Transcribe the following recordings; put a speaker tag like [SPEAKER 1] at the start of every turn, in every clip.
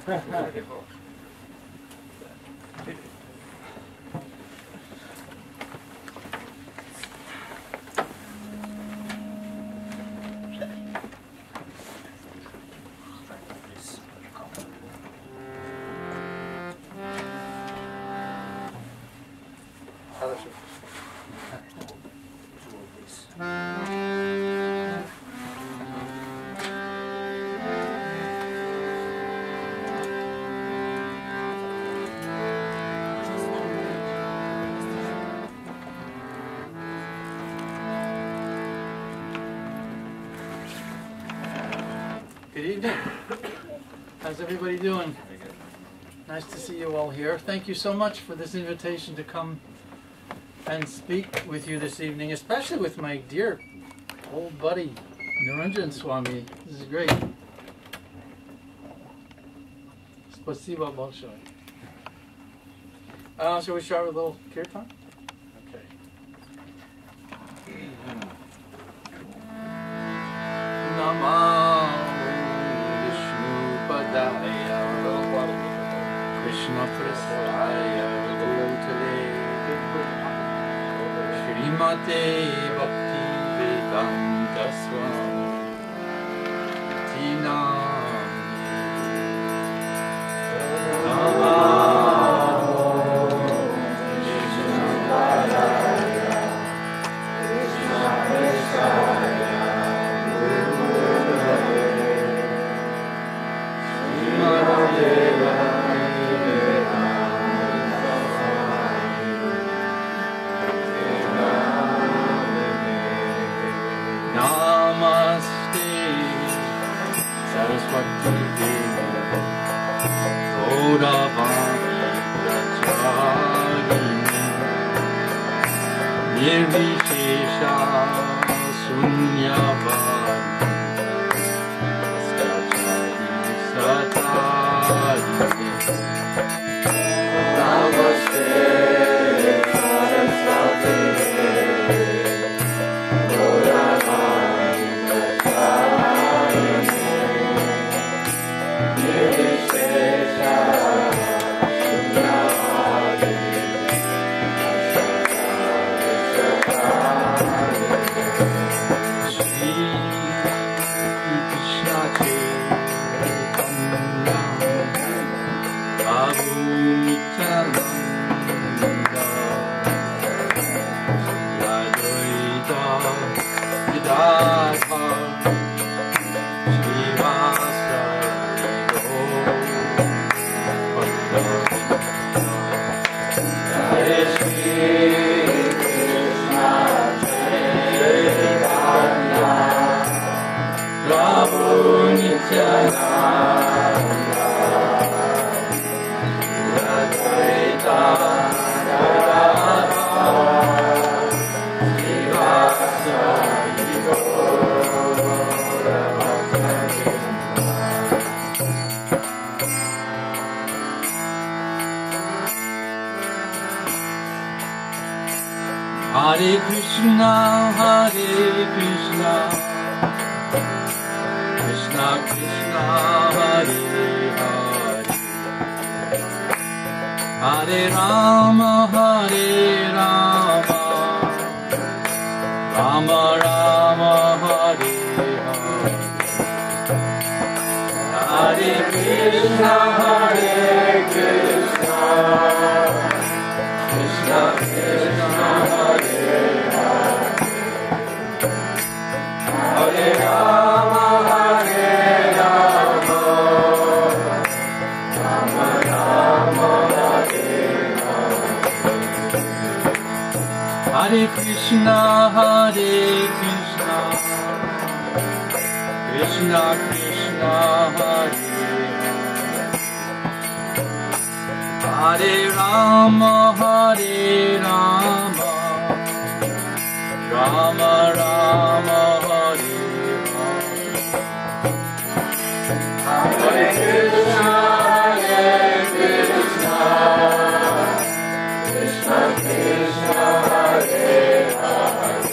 [SPEAKER 1] Good evening. How's everybody doing? Nice to see you all here. Thank you so much for this invitation to come and speak with you this evening, especially with my dear old buddy, Niranjan Swami. This is great. Spasiba Bolshoi. Shall we start with a little kirtan? Okay. Namah Vishnupadaya Krishna Prasthaya Bhutale Srimate Bhakti Vedanta Swami Tina Nirvishesha Sunyavadi Askachadi Satadi Namaste Saraswati Gauravani Prasarine Nirvishesha Sunyavadi Hare Krishna, Krishna Krishna, Hare Hare, Hare Rama, Rama Rama, Hare Hare, Hare Krishna, Krishna Krishna, Hare Hare Rama, Rama Rama, Hare Hare, Hare Krishna, Krishna Krishna, Hare Hare Rama, Rama Rama, Hare Hare, Hare Krishna, Krishna Krishna, Hare Hare,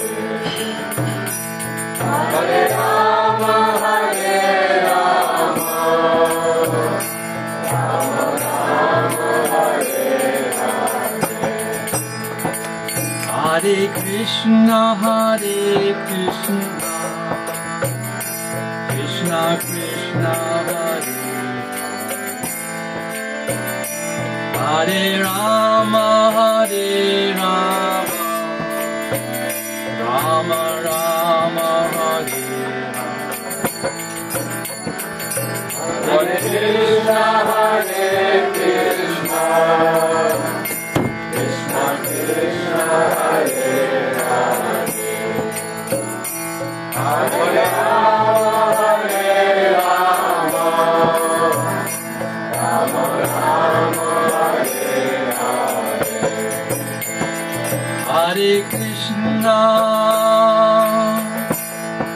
[SPEAKER 1] Hare Rama, Hare Krishna, Krishna Krishna, Hare Rama, Rama Rama, Hare Hare Krishna, Krishna Krishna, Hare Hare, Hare Rama, Rama Rama, Hare Hare,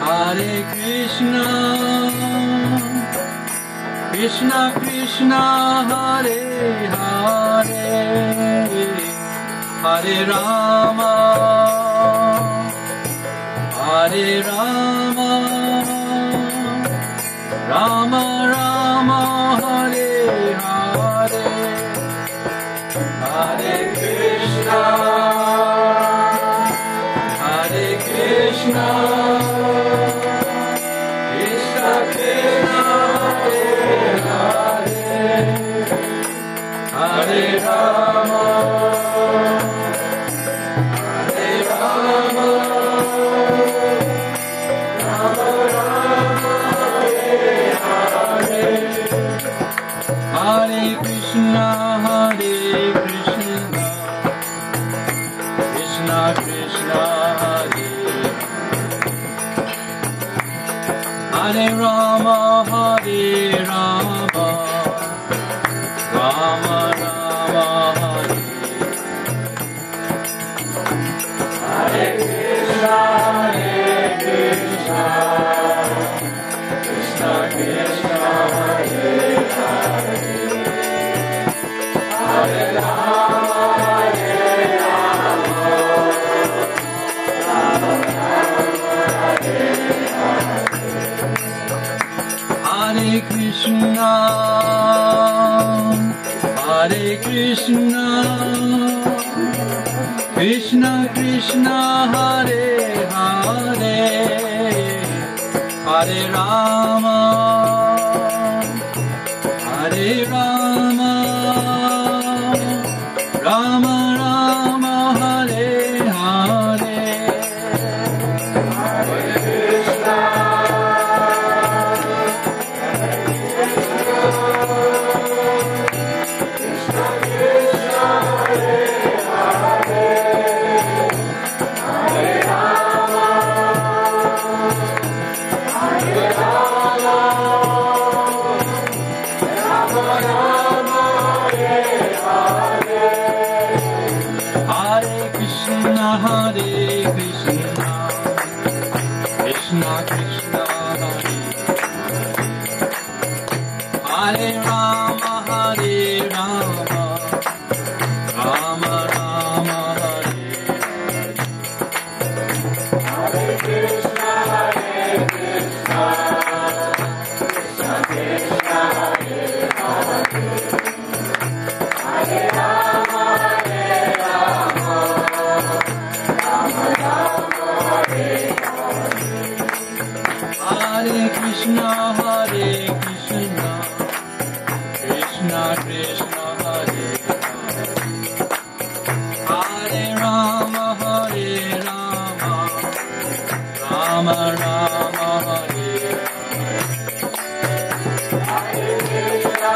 [SPEAKER 1] Hare Krishna, Krishna Krishna, Hare Hare, Hare Rama, Rama Rama, Hare Hare, Hare Krishna, Krishna Krishna, Hare Hare, Hare Rama, Hare Krishna, Krishna Krishna, Hare Rama, Rama Rama, Hare Krishna, Krishna Krishna, Hare Hare, Hare Rama, Rama Rama, Hare Hare Krishna, Krishna Krishna, Hare Hare, Hare Rama, Rama Rama, Hare Hare, Hare Krishna, Krishna Krishna, Hare Hare, Hare Rama, Rama Rama, Hare Hare, Hare Krishna, Krishna Krishna, Hare Rama, Rama Rama, Hare Krishna, Krishna Krishna, Hare Rama, Rama Rama, Hare Hare Krishna, Krishna Krishna, Hare Hare Rama, Rama Rama, Hare Hare Krishna,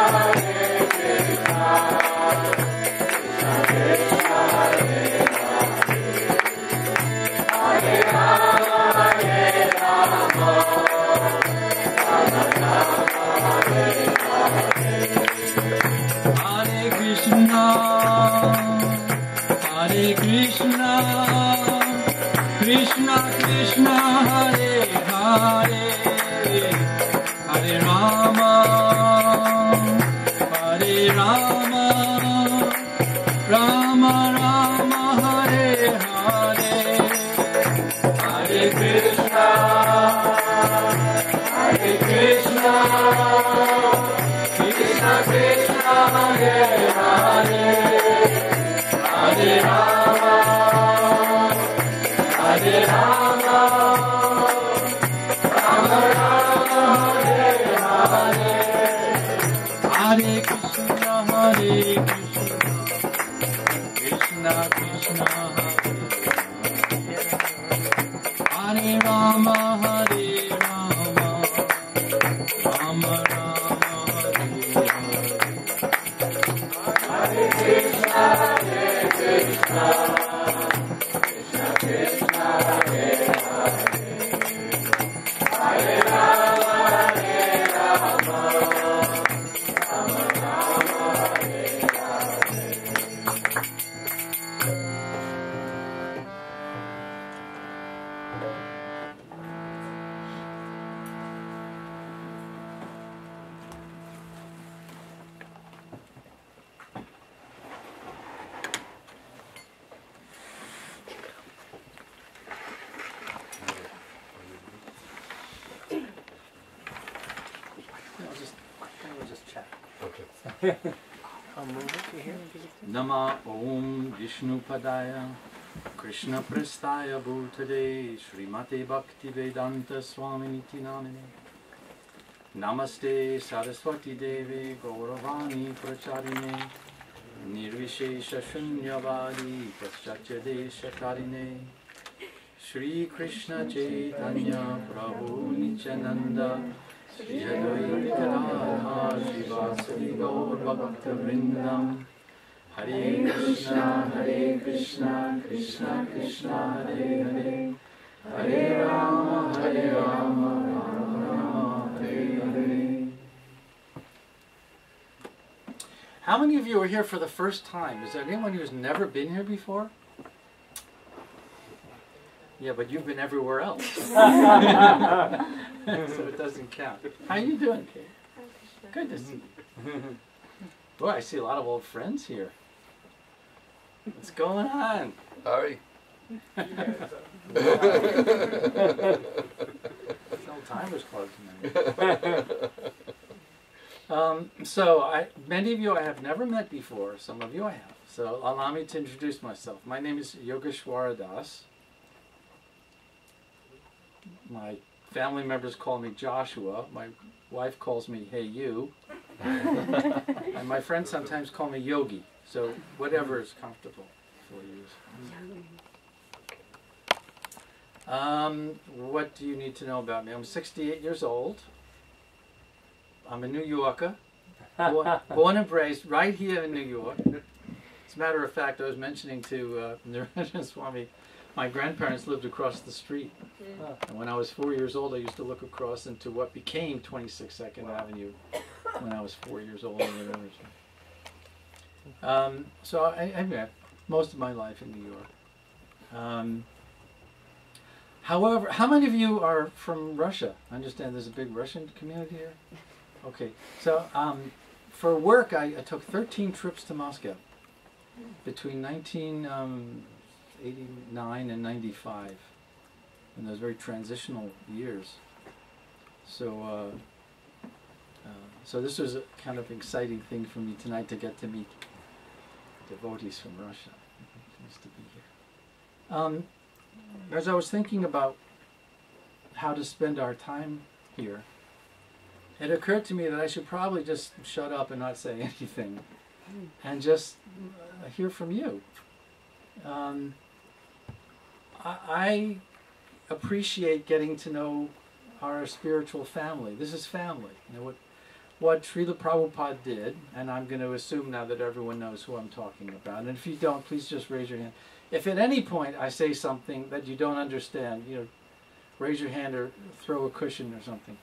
[SPEAKER 1] Krishna Krishna, Hare Rama, Rama Hare Krishna, Krishna Krishna, Hare Hare, Hare Rama, Rama Rama, Hare Hare, Hare Krishna, Krishna Krishna, Nama Om Vishnupadaya Krishna Prestaya Bhutade Srimate Bhakti Vedanta Swaminiti Namine Namaste Saraswati Devi Gauravani Pracharine Nirvishesha Shunyavadi Paschatya Desha Karine Shri Krishna Chaitanya Prabhu Nityananda Shri Advaita Radha Shivasadi Gaur Bhakta Vrindam Hare Krishna, Krishna Krishna, Hare Hare, Hare Rama, Rama Rama, Hare Hare. How many of you are here for the first time? Is there anyone who's never been here before? Yeah, but you've been everywhere else. So it doesn't count. How are you doing, Kate? Good to see you. Boy, I see a lot of old friends here. What's going on?
[SPEAKER 2] Howdy.
[SPEAKER 1] It's Old Timers Club tonight. Many of you I have never met before. Some of you I have. So allow me to introduce myself. My name is Yogesvara Das. My family members call me Joshua. My wife calls me Hey You. And my friends sometimes call me Yogi. So whatever is comfortable for you. What do you need to know about me? I'm 68 years old. I'm a New Yorker. Born and raised right here in New York. As a matter of fact, I was mentioning to Narendra Swami, my grandparents lived across the street. And when I was 4 years old, I used to look across into what became 26 2nd Avenue when I was 4 years old. So I met most of my life in New York. However, how many of you are from Russia? I understand there's a big Russian community here. Okay, so for work I took 13 trips to Moscow between 1989 and 95, in those very transitional years. So so this was a kind of exciting thing for me tonight to get to meet devotees from Russia. Nice to be here. As I was thinking about how to spend our time here, it occurred to me that I should probably just shut up and not say anything and just hear from you. I appreciate getting to know our spiritual family. This is family. You know, what Srila Prabhupada did, and I'm going to assume now that everyone knows who I'm talking about. And if you don't, please just raise your hand. If at any point I say something that you don't understand, you know, raise your hand or throw a cushion or something,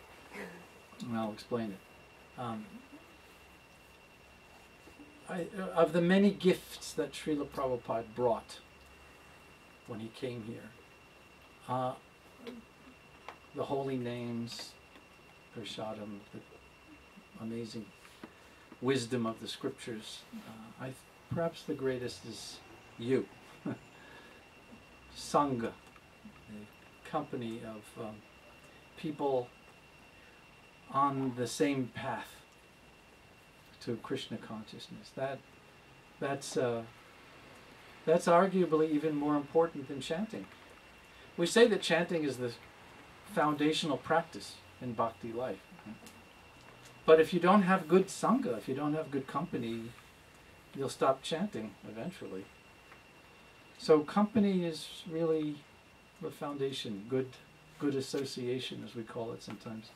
[SPEAKER 1] and I'll explain it. Of the many gifts that Srila Prabhupada brought when he came here, the holy names, Prashadam, the amazing wisdom of the scriptures, perhaps the greatest is you. Sangha, a company of people on the same path to Krishna consciousness. That's arguably even more important than chanting. We say that chanting is the foundational practice in bhakti life. But if you don't have good sangha, if you don't have good company, you'll stop chanting eventually. So company is really the foundation. Good association, as we call it sometimes,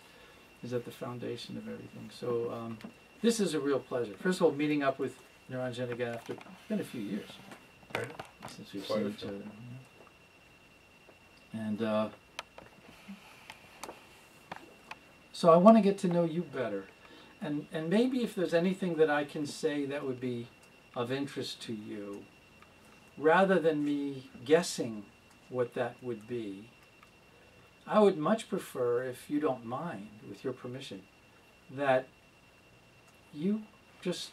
[SPEAKER 1] is at the foundation of everything. So this is a real pleasure. First of all, meeting up with Niranjan again after, it's been a few years since we've seen each other. And so I want to get to know you better. And maybe if there's anything that I can say that would be of interest to you, rather than me guessing what that would be, I would much prefer, if you don't mind, with your permission, that you just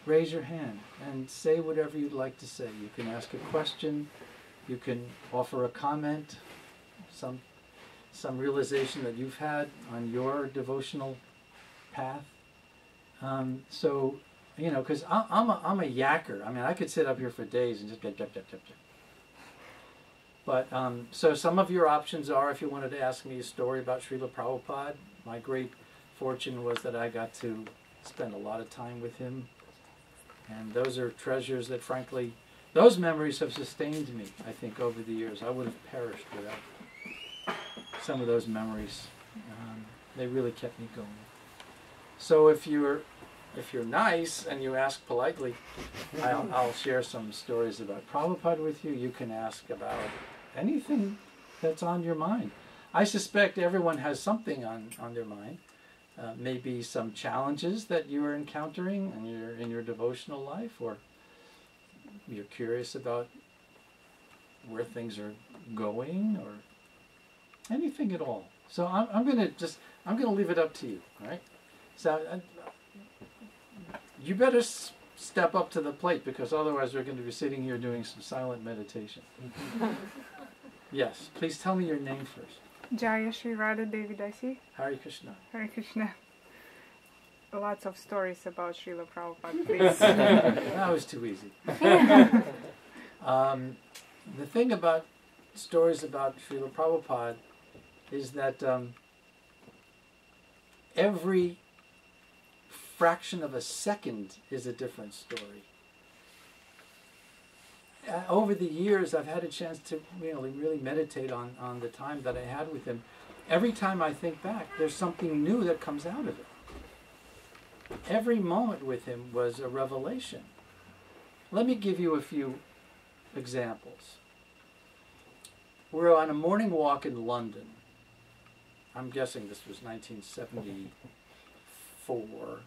[SPEAKER 1] raise your hand and say whatever you'd like to say. You can ask a question, you can offer a comment, some realization that you've had on your devotional path. So, you know, because I'm a yacker. I mean, I could sit up here for days and just get. But, so some of your options are, if you wanted to ask me a story about Srila Prabhupada, my great fortune was that I got to spend a lot of time with him. And those are treasures that, frankly, those memories have sustained me, I think, over the years. I would have perished without some of those memories. They really kept me going. So if you're nice and you ask politely, I'll share some stories about Prabhupada with you. You can ask about anything that's on your mind. I suspect everyone has something on their mind. Maybe some challenges that you're encountering in your devotional life, or you're curious about where things are going, or anything at all. So I'm going to leave it up to you, all right? So you better step up to the plate, because otherwise we're going to be sitting here doing some silent meditation. Yes, please tell me your name first.
[SPEAKER 2] Jaya Shri Radha Devi Daisi.
[SPEAKER 1] Hare Krishna.
[SPEAKER 2] Hare Krishna. Lots of stories about Srila Prabhupada, please.
[SPEAKER 1] That was too easy. The thing about stories about Srila Prabhupada is that every fraction of a second is a different story. Over the years, I've had a chance to really meditate on the time that I had with him. Every time I think back, there's something new that comes out of it. Every moment with him was a revelation. Let me give you a few examples. We're on a morning walk in London. I'm guessing this was 1974.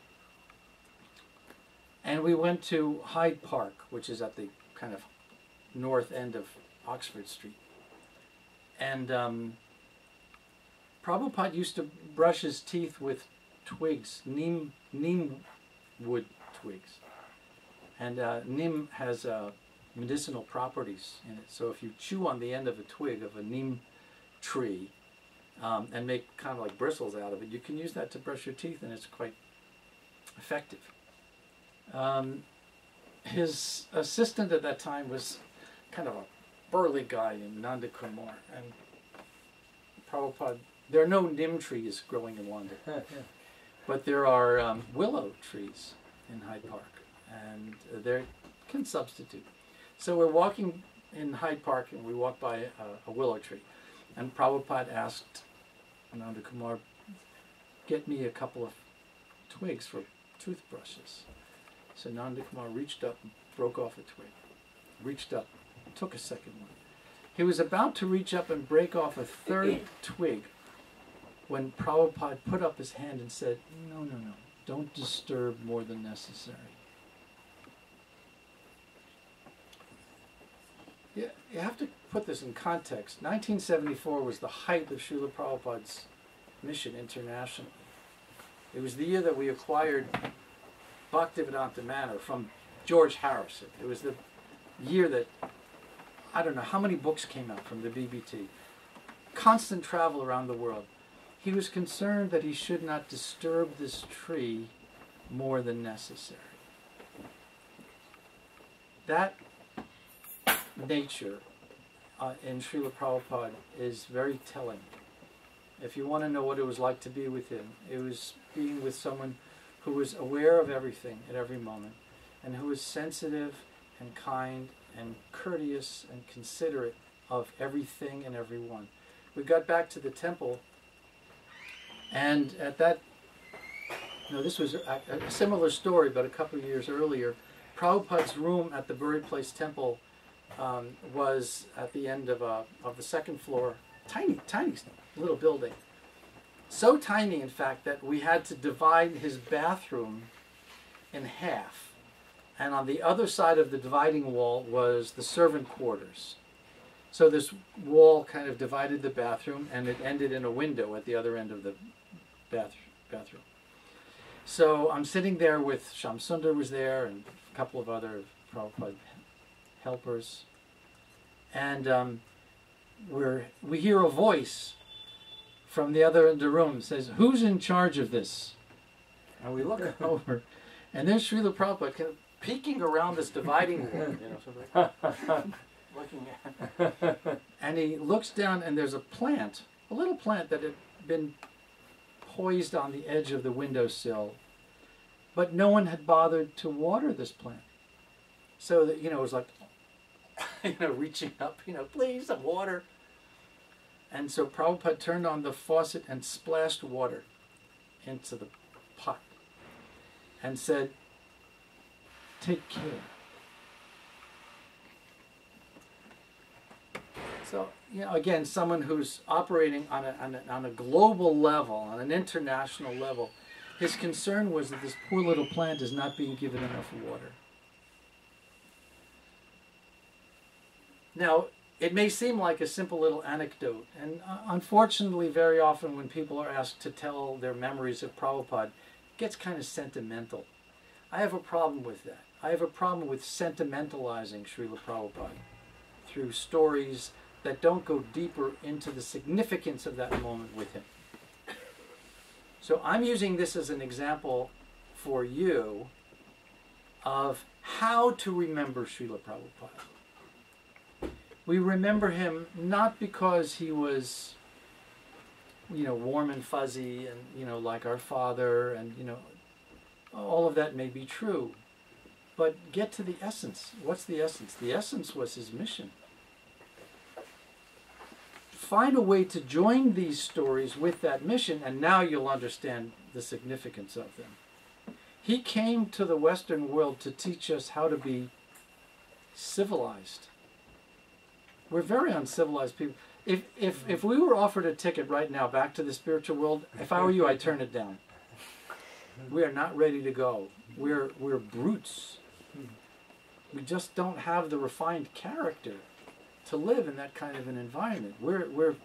[SPEAKER 1] And we went to Hyde Park, which is at the kind of north end of Oxford Street. And Prabhupada used to brush his teeth with twigs, neem wood twigs. And neem has medicinal properties in it. So if you chew on the end of a twig of a neem tree and make kind of like bristles out of it, you can use that to brush your teeth, and it's quite effective. His assistant at that time was kind of a burly guy named Nanda Kumar, and Prabhupada, there are no neem trees growing in London, but there are willow trees in Hyde Park, and they can substitute. So we're walking in Hyde Park, and we walk by a willow tree, and Prabhupada asked Nanda Kumar, get me a couple of twigs for toothbrushes. So Nanda Kumar reached up and broke off a twig, reached up, took a second one. He was about to reach up and break off a third twig when Prabhupada put up his hand and said, no, don't disturb more than necessary. Yeah, you have to put this in context. 1974 was the height of Srila Prabhupada's mission internationally. It was the year that we acquired Bhaktivedanta Manor from George Harrison. It was the year that, I don't know how many books came out from the BBT. Constant travel around the world. He was concerned that he should not disturb this tree more than necessary. That nature in Srila Prabhupada is very telling. If you want to know what it was like to be with him, it was being with someone who was aware of everything at every moment, and who was sensitive and kind and courteous and considerate of everything and everyone. We got back to the temple, and at that, this was a similar story, but a couple of years earlier, Prabhupada's room at the Buried Place Temple was at the end of the second floor, tiny little building. So tiny, in fact, that we had to divide his bathroom in half. And on the other side of the dividing wall was the servant quarters. So this wall kind of divided the bathroom, and it ended in a window at the other end of the bathroom. So I'm sitting there with Shyam Sundar was there, and a couple of other Prabhupada helpers. And we hear a voice from the other end of the room. It says, "Who's in charge of this?" And we look over, and there's Srila Prabhupada kind of peeking around this dividing wall, sort of looking at. And he looks down, and there's a plant, a little plant that had been poised on the edge of the windowsill, but no one had bothered to water this plant. So that, it was like, reaching up, please, some water. And so Prabhupada turned on the faucet and splashed water into the pot and said, "Take care." So, again, someone who's operating on a global level, on an international level, his concern was that this poor little plant is not being given enough water. Now, it may seem like a simple little anecdote, and unfortunately, very often when people are asked to tell their memories of Prabhupada, it gets kind of sentimental. I have a problem with that. I have a problem with sentimentalizing Srila Prabhupada through stories that don't go deeper into the significance of that moment with him. So I'm using this as an example for you of how to remember Srila Prabhupada. We remember him not because he was, warm and fuzzy and, like our father, and, all of that may be true. But get to the essence. What's the essence? The essence was his mission. Find a way to join these stories with that mission, and now you'll understand the significance of them. He came to the Western world to teach us how to be civilized. We're very uncivilized people. If we were offered a ticket right now back to the spiritual world, if I were you, I'd turn it down. We are not ready to go. We're brutes. We just don't have the refined character to live in that kind of an environment. We're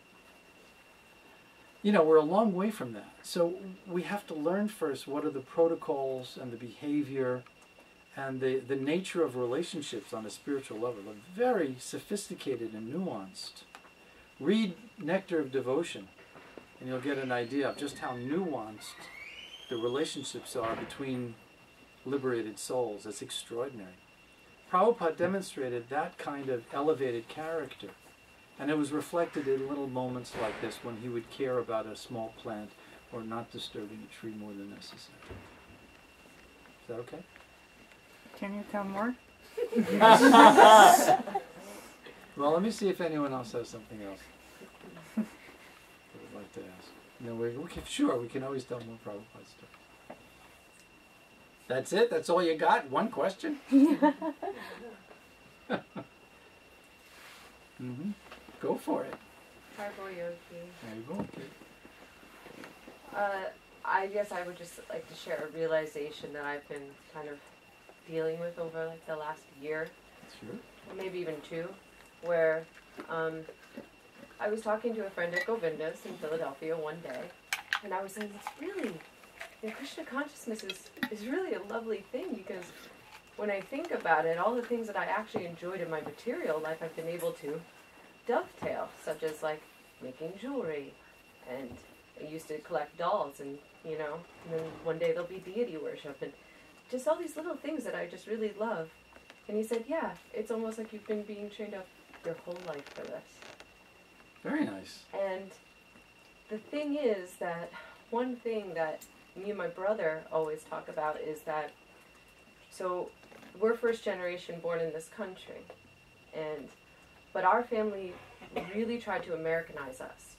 [SPEAKER 1] a long way from that. So we have to learn first what are the protocols and the behavior and the nature of relationships on a spiritual level. They're very sophisticated and nuanced. Read Nectar of Devotion, and you'll get an idea of just how nuanced the relationships are between liberated souls. It's extraordinary. Prabhupada demonstrated that kind of elevated character, and it was reflected in little moments like this when he would care about a small plant or not disturbing a tree more than necessary. Is that okay?
[SPEAKER 2] Can you tell more?
[SPEAKER 1] Well, let me see if anyone else has something else they would like to ask. No, we can always tell more Prabhupada stories. That's it? That's all you got? One question? Go for it.
[SPEAKER 3] Tribal Yogi.
[SPEAKER 1] There you go.
[SPEAKER 3] I guess I would just like to share a realization that I've been kind of dealing with over the last year.
[SPEAKER 1] Sure.
[SPEAKER 3] Or maybe even two, where I was talking to a friend at Govinda's in Philadelphia one day, and I was saying, it's really, Krishna consciousness is really a lovely thing, because when I think about it, all the things that I actually enjoyed in my material life, I've been able to dovetail, such as like making jewelry and I used to collect dolls, and you know, and then one day there'll be deity worship, and just all these little things that I just really love. And he said, yeah, it's almost like you've been being trained up your whole life for this.
[SPEAKER 1] Very nice.
[SPEAKER 3] And the thing is that one thing that me and my brother always talk about is that, so we're first generation born in this country, but our family really tried to Americanize us.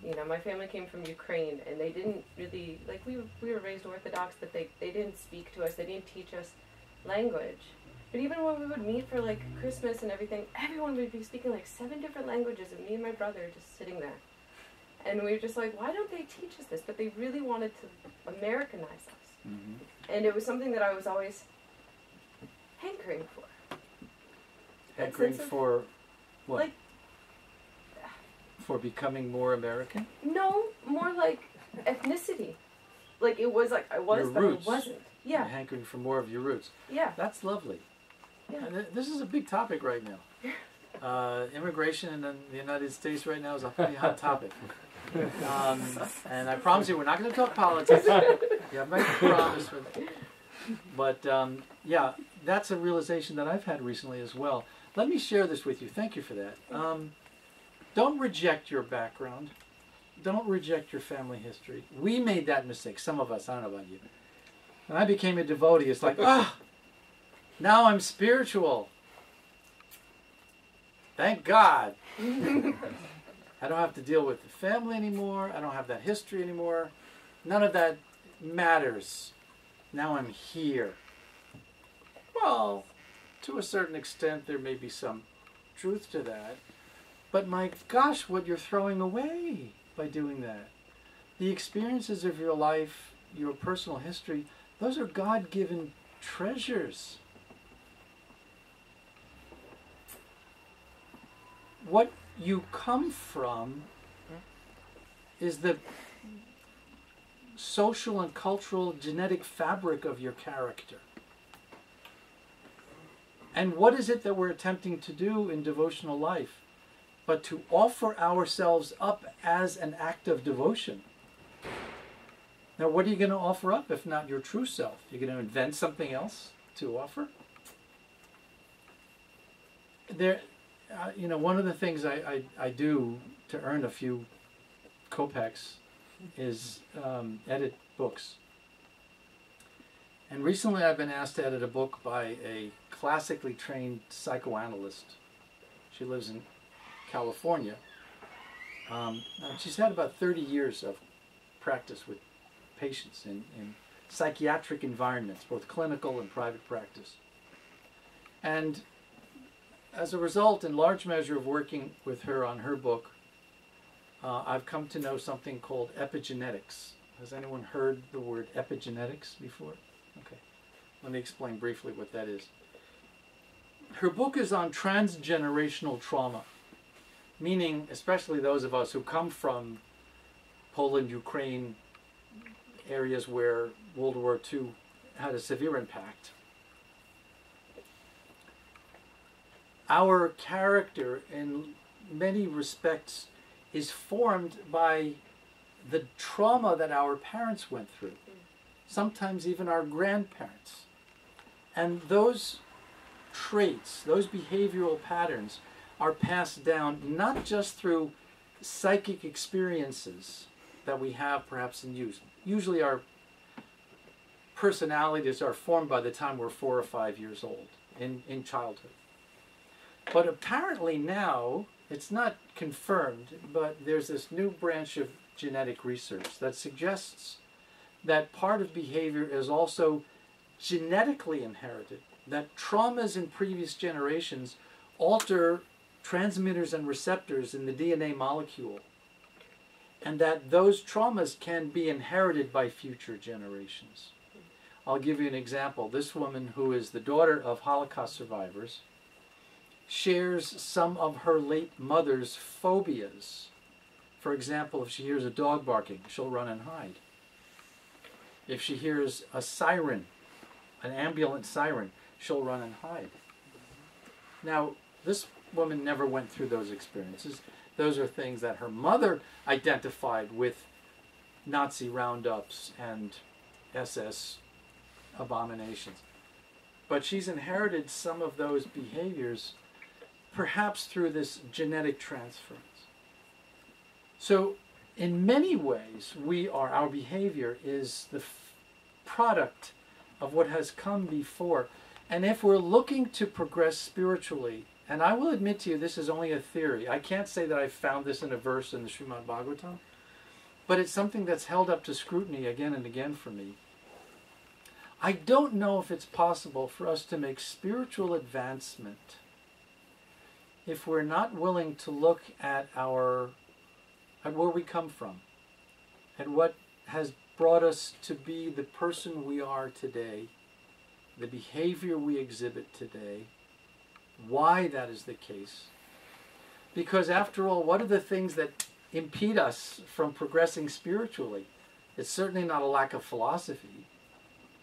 [SPEAKER 3] You know, my family came from Ukraine, and they didn't really, like, we were raised Orthodox, but they didn't speak to us, they didn't teach us language. But even when we would meet for, like, Christmas and everything, everyone would be speaking, like, 7 different languages, and me and my brother just sitting there. And we were just like, why don't they teach us this? But they really wanted to Americanize us.
[SPEAKER 1] Mm-hmm.
[SPEAKER 3] And it was something that I was always hankering for.
[SPEAKER 1] Hankering for what?
[SPEAKER 3] Like,
[SPEAKER 1] for becoming more American?
[SPEAKER 3] no, more like ethnicity. Like, it was like I was,
[SPEAKER 1] Your
[SPEAKER 3] but
[SPEAKER 1] roots.
[SPEAKER 3] I wasn't. Yeah.
[SPEAKER 1] You're hankering for more of your roots.
[SPEAKER 3] Yeah.
[SPEAKER 1] That's lovely.
[SPEAKER 3] Yeah.
[SPEAKER 1] And this is a big topic right now. Immigration in the United States right now is a pretty hot topic. And I promise you, we're not going to talk politics. You have my promise for that. But yeah, that's a realization that I've had recently as well. Let me share this with you. Thank you for that. Don't reject your background. Don't reject your family history. We made that mistake. Some of us. I don't know about you. When I became a devotee, it's like, now I'm spiritual. Thank God. I don't have to deal with the family anymore. I don't have that history anymore. None of that matters. Now I'm here. Well, to a certain extent, there may be some truth to that. But my gosh, what you're throwing away by doing that. The experiences of your life, your personal history, those are God-given treasures. What you come from is the social and cultural genetic fabric of your character. And what is it that we're attempting to do in devotional life but to offer ourselves up as an act of devotion? Now, what are you going to offer up if not your true self? You're going to invent something else to offer? There, you know, one of the things I do to earn a few kopecks is edit books. And recently I've been asked to edit a book by a classically trained psychoanalyst. She lives in California. She's had about 30 years of practice with patients in psychiatric environments, both clinical and private practice. And as a result, in large measure of working with her on her book, I've come to know something called epigenetics. Has anyone heard the word epigenetics before? Okay. Let me explain briefly what that is. Her book is on transgenerational trauma, meaning especially those of us who come from Poland, Ukraine, areas where World War II had a severe impact. Our character, in many respects, is formed by the trauma that our parents went through, sometimes even our grandparents. And those traits, those behavioral patterns, are passed down not just through psychic experiences that we have perhaps in youth. Usually our personalities are formed by the time we're 4 or 5 years old, in childhood. But apparently now, it's not confirmed, but there's this new branch of genetic research that suggests that part of behavior is also genetically inherited, that traumas in previous generations alter transmitters and receptors in the DNA molecule, and that those traumas can be inherited by future generations. I'll give you an example. This woman, who is the daughter of Holocaust survivors, shares some of her late mother's phobias. For example, if she hears a dog barking, she'll run and hide. If she hears a siren, an ambulance siren, she'll run and hide. Now, this woman never went through those experiences. Those are things that her mother identified with Nazi roundups and SS abominations. But she's inherited some of those behaviors, perhaps through this genetic transference. So in many ways, our behavior is the product of what has come before. And if we're looking to progress spiritually, and I will admit to you, this is only a theory. I can't say that I found this in a verse in the Srimad Bhagavatam, but it's something that's held up to scrutiny again and again for me. I don't know if it's possible for us to make spiritual advancement if we're not willing to look at where we come from, at what has brought us to be the person we are today, the behavior we exhibit today, why that is the case. Because after all, what are the things that impede us from progressing spiritually? It's certainly not a lack of philosophy.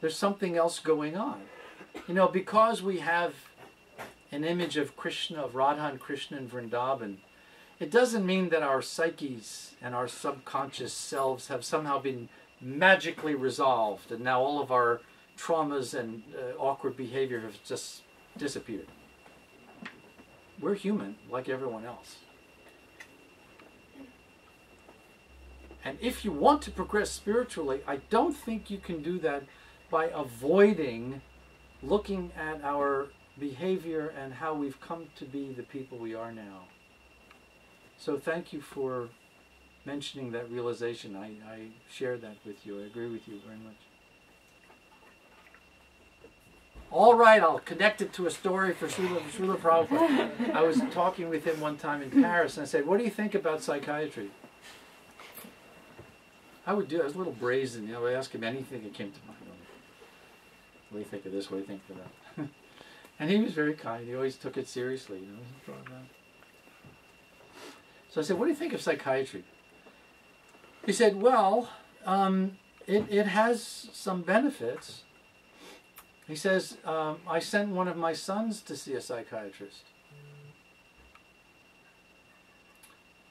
[SPEAKER 1] There's something else going on. You know, because we have an image of Krishna, of Radha and Krishna in Vrindavan, it doesn't mean that our psyches and our subconscious selves have somehow been magically resolved and now all of our traumas and awkward behavior have just disappeared. We're human like everyone else. And if you want to progress spiritually, I don't think you can do that by avoiding looking at our behavior and how we've come to be the people we are now. So thank you for mentioning that realization. I share that with you. I agree with you very much. All right, I'll connect it to a story for Srila Prabhupada. I was talking with him one time in Paris, and I said, what do you think about psychiatry? I was a little brazen. I would ask him anything that came to mind. What do you think of this? What do you think of that? And he was very kind. He always took it seriously. So I said, what do you think of psychiatry? He said, well, it has some benefits. He says, I sent one of my sons to see a psychiatrist.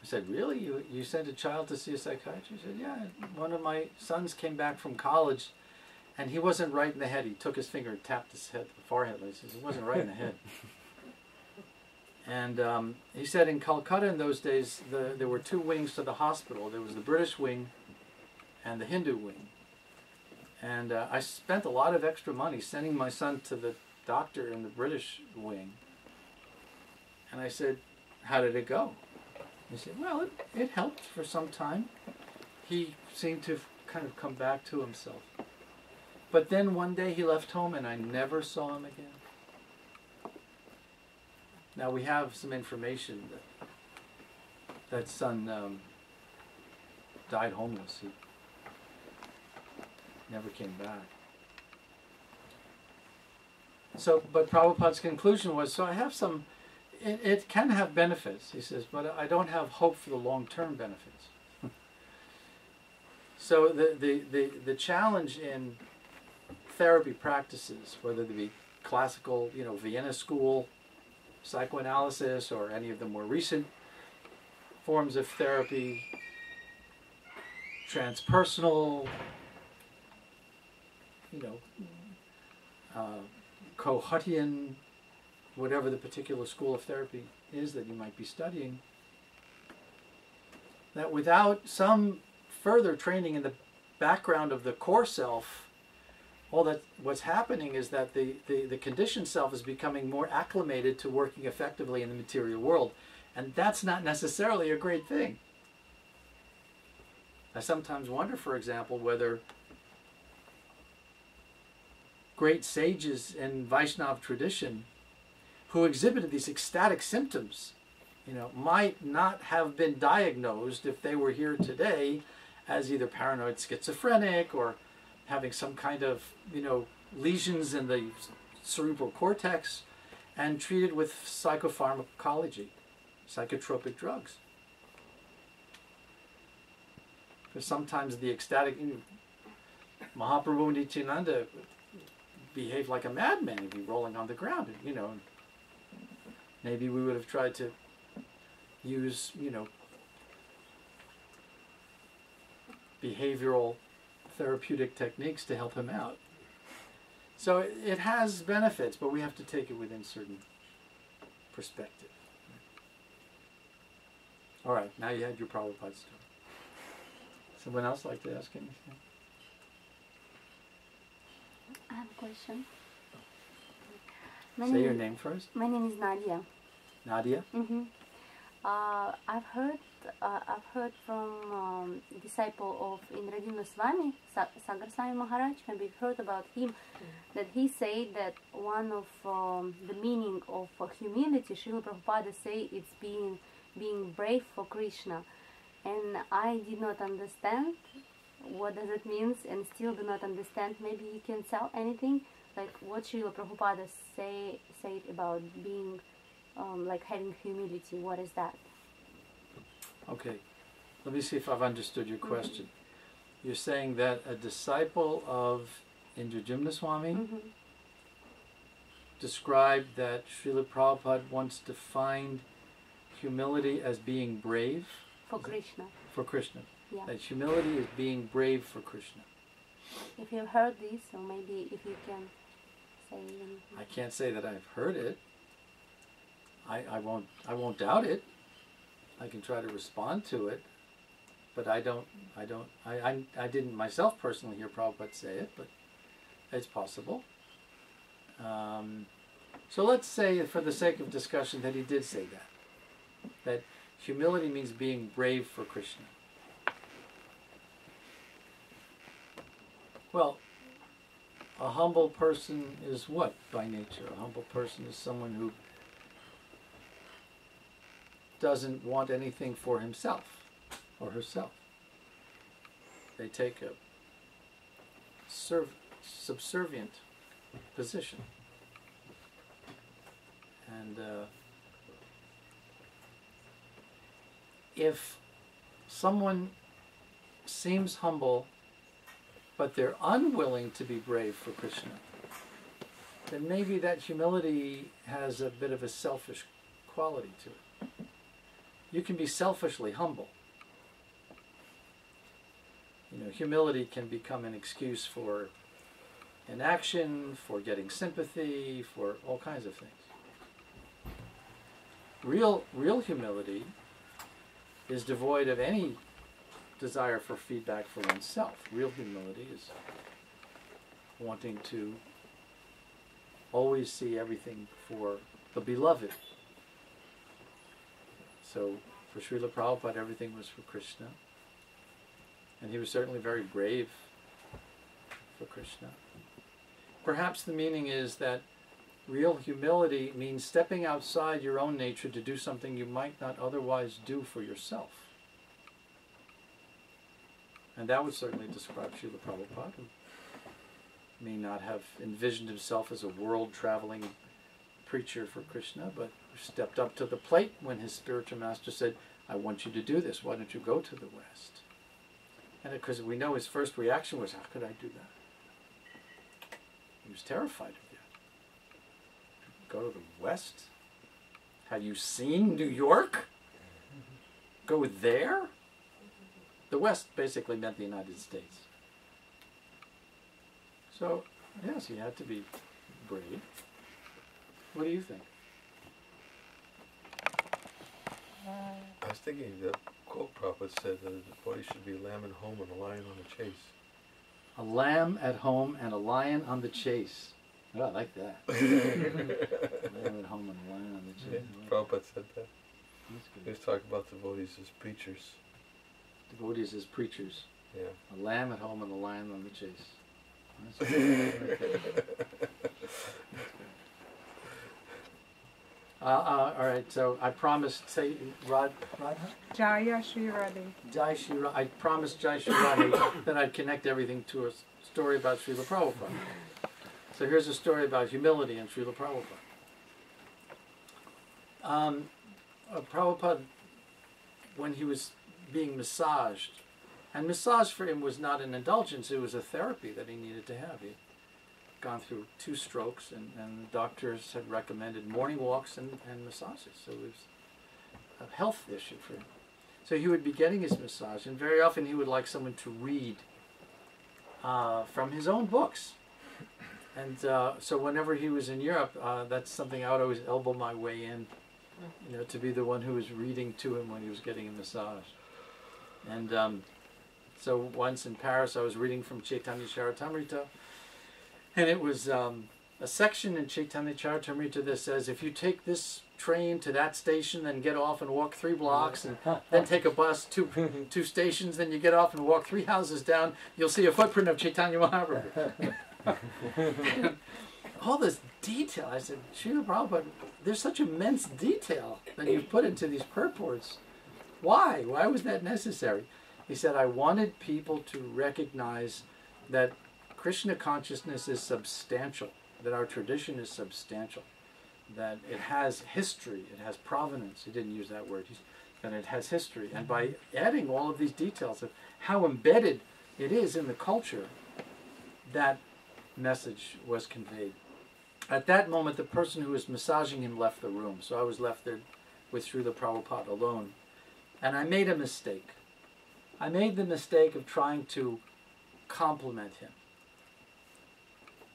[SPEAKER 1] I said, really? You sent a child to see a psychiatrist? He said, yeah. One of my sons came back from college, and he wasn't right in the head. He took his finger and tapped his head, the forehead. He says, he wasn't right in the head. And he said in Calcutta in those days, there were two wings to the hospital. There was the British wing and the Hindu wing. And I spent a lot of extra money sending my son to the doctor in the British wing. And I said, how did it go? He said, well, it helped for some time. He seemed to kind of come back to himself. But then one day he left home and I never saw him again. Now we have some information that son died homeless. He never came back. So, but Prabhupada's conclusion was, so I have some, it can have benefits, he says, but I don't have hope for the long-term benefits. So the challenge in therapy practices, whether they be classical, Vienna school, psychoanalysis, or any of the more recent forms of therapy, transpersonal, Kohutian, whatever the particular school of therapy is that you might be studying, that without some further training in the background of the core self, what's happening is that the conditioned self is becoming more acclimated to working effectively in the material world. And that's not necessarily a great thing. I sometimes wonder, for example, whether great sages in Vaishnava tradition who exhibited these ecstatic symptoms, might not have been diagnosed if they were here today as either paranoid schizophrenic or having some kind of, lesions in the cerebral cortex and treated with psychopharmacology, psychotropic drugs. Because sometimes the ecstatic, Mahaprabhu Nityananda behaved like a madman. He'd be rolling on the ground, and, maybe we would have tried to use, behavioral therapeutic techniques to help him out. So it has benefits, but we have to take it within certain perspective. All right, now you had your Prabhupada story. Someone else like to ask anything?
[SPEAKER 4] I have a question.
[SPEAKER 1] Say your name first.
[SPEAKER 4] My name is Nadia.
[SPEAKER 1] Nadia?
[SPEAKER 4] Mm-hmm. I've heard from disciple of Indradina Swami, Sagar Swami Maharaj. Maybe you've heard about him. That he said that one of the meaning of humility, Srila Prabhupada say, it's being brave for Krishna, and I did not understand what does it mean, and still do not understand. Maybe you can tell anything like what Srila Prabhupada said about being like having humility. What is that?
[SPEAKER 1] Okay, let me see if I've understood your question. You're saying that a disciple of Indrajimna Swami described that Srila Prabhupada once defined humility as being brave?
[SPEAKER 4] For Krishna.
[SPEAKER 1] For Krishna.
[SPEAKER 4] Yeah.
[SPEAKER 1] That humility is being brave for Krishna.
[SPEAKER 4] If you've heard this, or maybe if you can say anything.
[SPEAKER 1] I can't say that I've heard it. I won't doubt it. I can try to respond to it, but I didn't myself personally hear Prabhupada say it, but it's possible. So let's say, for the sake of discussion, that he did say that humility means being brave for Krishna. Well, a humble person is what by nature? A humble person is someone who doesn't want anything for himself or herself. They take a subservient position. And if someone seems humble, but they're unwilling to be brave for Krishna, then maybe that humility has a bit of a selfish quality to it. You can be selfishly humble. Humility can become an excuse for inaction, for getting sympathy, for all kinds of things. Real humility is devoid of any desire for feedback for oneself. Real humility is wanting to always see everything for the beloved. So for Srila Prabhupada, everything was for Krishna. And he was certainly very brave for Krishna. Perhaps the meaning is that real humility means stepping outside your own nature to do something you might not otherwise do for yourself. And that would certainly describe Srila Prabhupada, who may not have envisioned himself as a world-traveling preacher for Krishna, but stepped up to the plate when his spiritual master said, I want you to do this, why don't you go to the West? And because we know his first reaction was, how could I do that? He was terrified of that. Go to the West? Have you seen New York? Go there? The West basically meant the United States. So, yes, he had to be brave. What do you think?
[SPEAKER 5] I was thinking that quote Prabhupada said that the body should be a lamb at home and a lion on the chase.
[SPEAKER 1] A lamb at home and a lion on the chase. Oh, I like that. A lamb at home and a lion on the chase.
[SPEAKER 5] Yeah, Prabhupada said that.
[SPEAKER 1] That's good.
[SPEAKER 5] He was talking about devotees as preachers.
[SPEAKER 1] Devotees as preachers.
[SPEAKER 5] Yeah.
[SPEAKER 1] A lamb at home and a lion on the chase. That's good. All right, so I promised, say, Radha?
[SPEAKER 2] Jaya Shri Radhe.
[SPEAKER 1] Jai Shri Radhe. I promised Jai Shri Radhe that I'd connect everything to a story about Srila Prabhupada. So here's a story about humility and Srila Prabhupada. Prabhupada, when he was being massaged, and massage for him was not an indulgence, it was a therapy that he needed to have. He'd gone through 2 strokes, and the doctors had recommended morning walks and massages. So it was a health issue for him. So he would be getting his massage, and very often he would like someone to read from his own books. And so whenever he was in Europe, that's something I would always elbow my way in, to be the one who was reading to him when he was getting a massage. And so once in Paris, I was reading from Chaitanya Charitamrita, and it was a section in Chaitanya Charitamrita that says, if you take this train to that station, then get off and walk 3 blocks, and then take a bus 2 stations, then you get off and walk 3 houses down, you'll see a footprint of Chaitanya Mahaprabhu. All this detail, I said, Srila Prabhupada, there's such immense detail that you've put into these purports. Why? Why was that necessary? He said, I wanted people to recognize that Krishna consciousness is substantial, that our tradition is substantial, that it has history, it has provenance. He didn't use that word, that it has history. And by adding all of these details of how embedded it is in the culture, that message was conveyed. At that moment, the person who was massaging him left the room, so I was left there with Srila Prabhupada alone. And I made a mistake. I made the mistake of trying to compliment him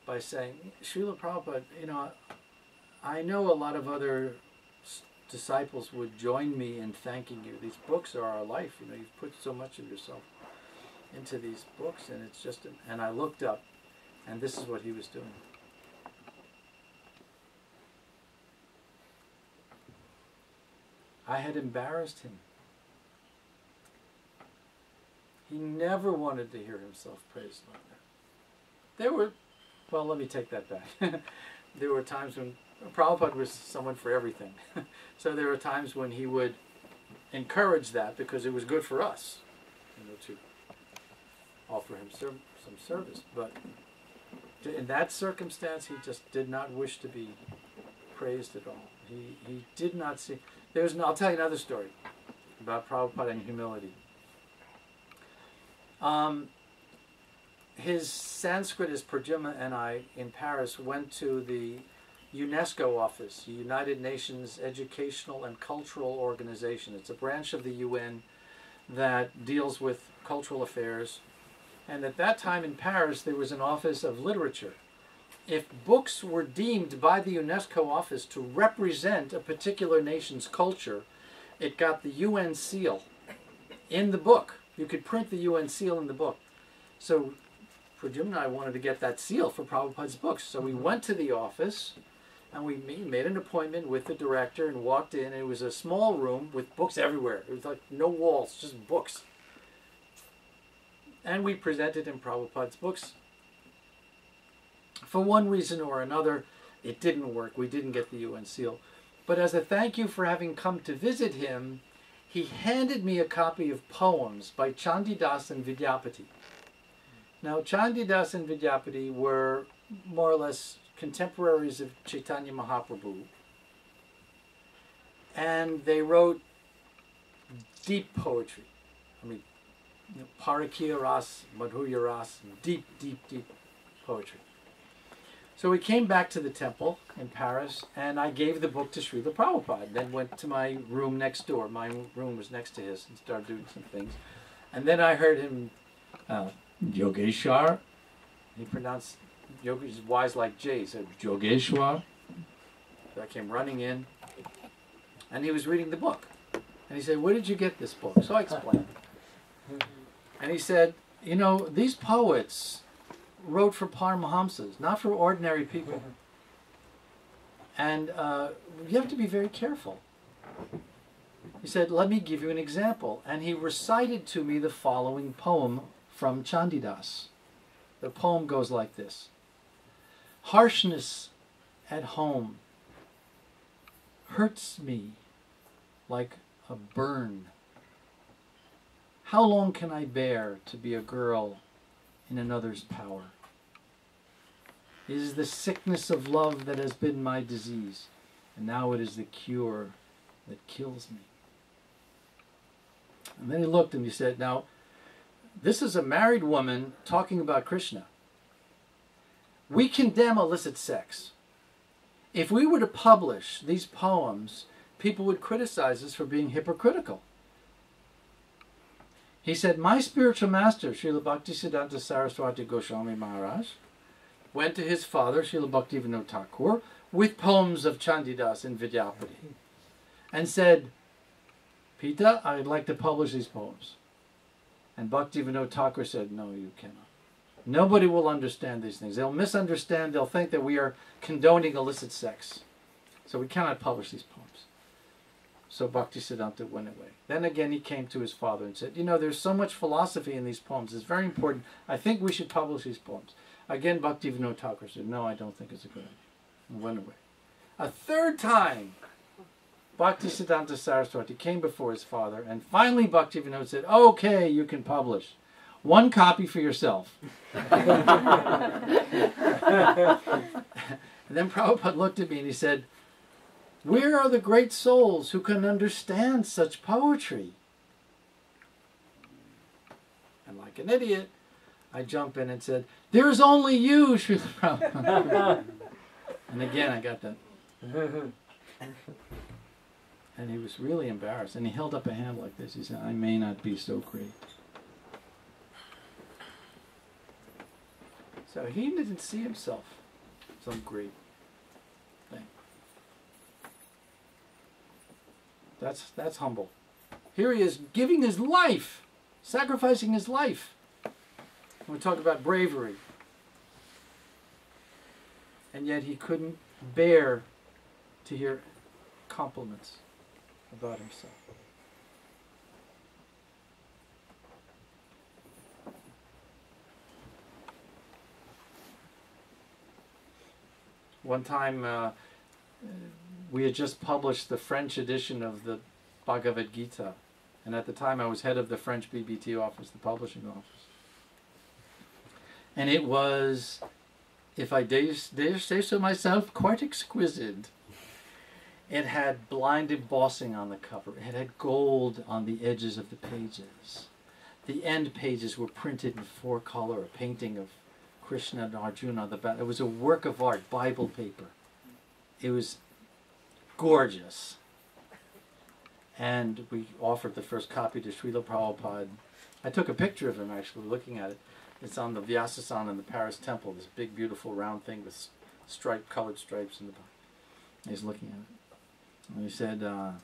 [SPEAKER 1] by saying, Srila Prabhupada, I know a lot of other disciples would join me in thanking you. These books are our life. You've put so much of yourself into these books, and it's just... And I looked up, and this is what he was doing. I had embarrassed him. He never wanted to hear himself praised like that. Well, let me take that back. There were times when Prabhupada was someone for everything. So there were times when he would encourage that because it was good for us, to offer him some service. But in that circumstance, he just did not wish to be praised at all. He did not see... I'll tell you another story about Prabhupada and humility. His Sanskritist Pradyumna and I in Paris went to the UNESCO office, the United Nations Educational and Cultural Organization. It's a branch of the UN that deals with cultural affairs. And at that time in Paris, there was an office of literature. If books were deemed by the UNESCO office to represent a particular nation's culture, it got the UN seal in the book. You could print the UN seal in the book. So Pradyumna and I wanted to get that seal for Prabhupada's books. So we went to the office, and we made an appointment with the director and walked in. And it was a small room with books everywhere. It was like no walls, just books. And we presented him Prabhupada's books. For one reason or another, it didn't work. We didn't get the UN seal. But as a thank you for having come to visit him, he handed me a copy of poems by Chandidas and Vidyapati. Now, Chandidas and Vidyapati were more or less contemporaries of Chaitanya Mahaprabhu. And they wrote deep poetry. Parakya Ras, Madhurya Ras, deep, deep, deep poetry. So we came back to the temple in Paris, and I gave the book to Srila Prabhupada, then went to my room next door. My room was next to his, and started doing some things. And then I heard him, Yogesvara. He pronounced Yogi Y's like J. He said, Yogesvara. So I came running in, and he was reading the book. And he said, where did you get this book? So I explained. And he said, these poets wrote for Paramahamsas, not for ordinary people. And you have to be very careful. He said, let me give you an example. And he recited to me the following poem from Chandidas. The poem goes like this. Harshness at home hurts me like a burn. How long can I bear to be a girl in another's power? It is the sickness of love that has been my disease, and now it is the cure that kills me. And then he looked and he said, now, this is a married woman talking about Krishna. We condemn illicit sex. If we were to publish these poems, people would criticize us for being hypocritical. He said, my spiritual master, Srila Bhaktisiddhanta Saraswati Goswami Maharaj, went to his father, Srila Bhaktivinoda Thakur, with poems of Chandidas and Vidyapati, and said, Pita, I'd like to publish these poems. And Bhaktivinoda Thakur said, no, you cannot. Nobody will understand these things. They'll misunderstand. They'll think that we are condoning illicit sex. So we cannot publish these poems. So Bhaktisiddhanta went away. Then again he came to his father and said, there's so much philosophy in these poems. It's very important. I think we should publish these poems. Again Bhaktivinoda Thakur said, no, I don't think it's a good idea. And went away. A third time, Bhaktisiddhanta Saraswati came before his father, and finally Bhaktivinoda said, okay, you can publish. One copy for yourself. And then Prabhupada looked at me and he said, where are the great souls who can understand such poetry? And like an idiot, I jump in and said, there's only you, Srila Prabhupada. And again I got that. And he was really embarrassed. And he held up a hand like this. He said, I may not be so great. So he didn't see himself some great thing. That's humble. Here he is giving his life, sacrificing his life. And we talk about bravery. And yet he couldn't bear to hear compliments about himself. One time we had just published the French edition of the Bhagavad Gita, and at the time I was head of the French BBT office, the publishing office. And it was, if I dare say so myself, quite exquisite. It had blind embossing on the cover. It had gold on the edges of the pages. The end pages were printed in 4-color, a painting of Krishna and Arjuna on the back. It was a work of art, Bible paper. It was gorgeous. And we offered the first copy to Srila Prabhupada. I took a picture of him actually looking at it. It's on the Vyasasana in the Paris temple, this big beautiful round thing with colored stripes in the back. He's looking at it. And he said, are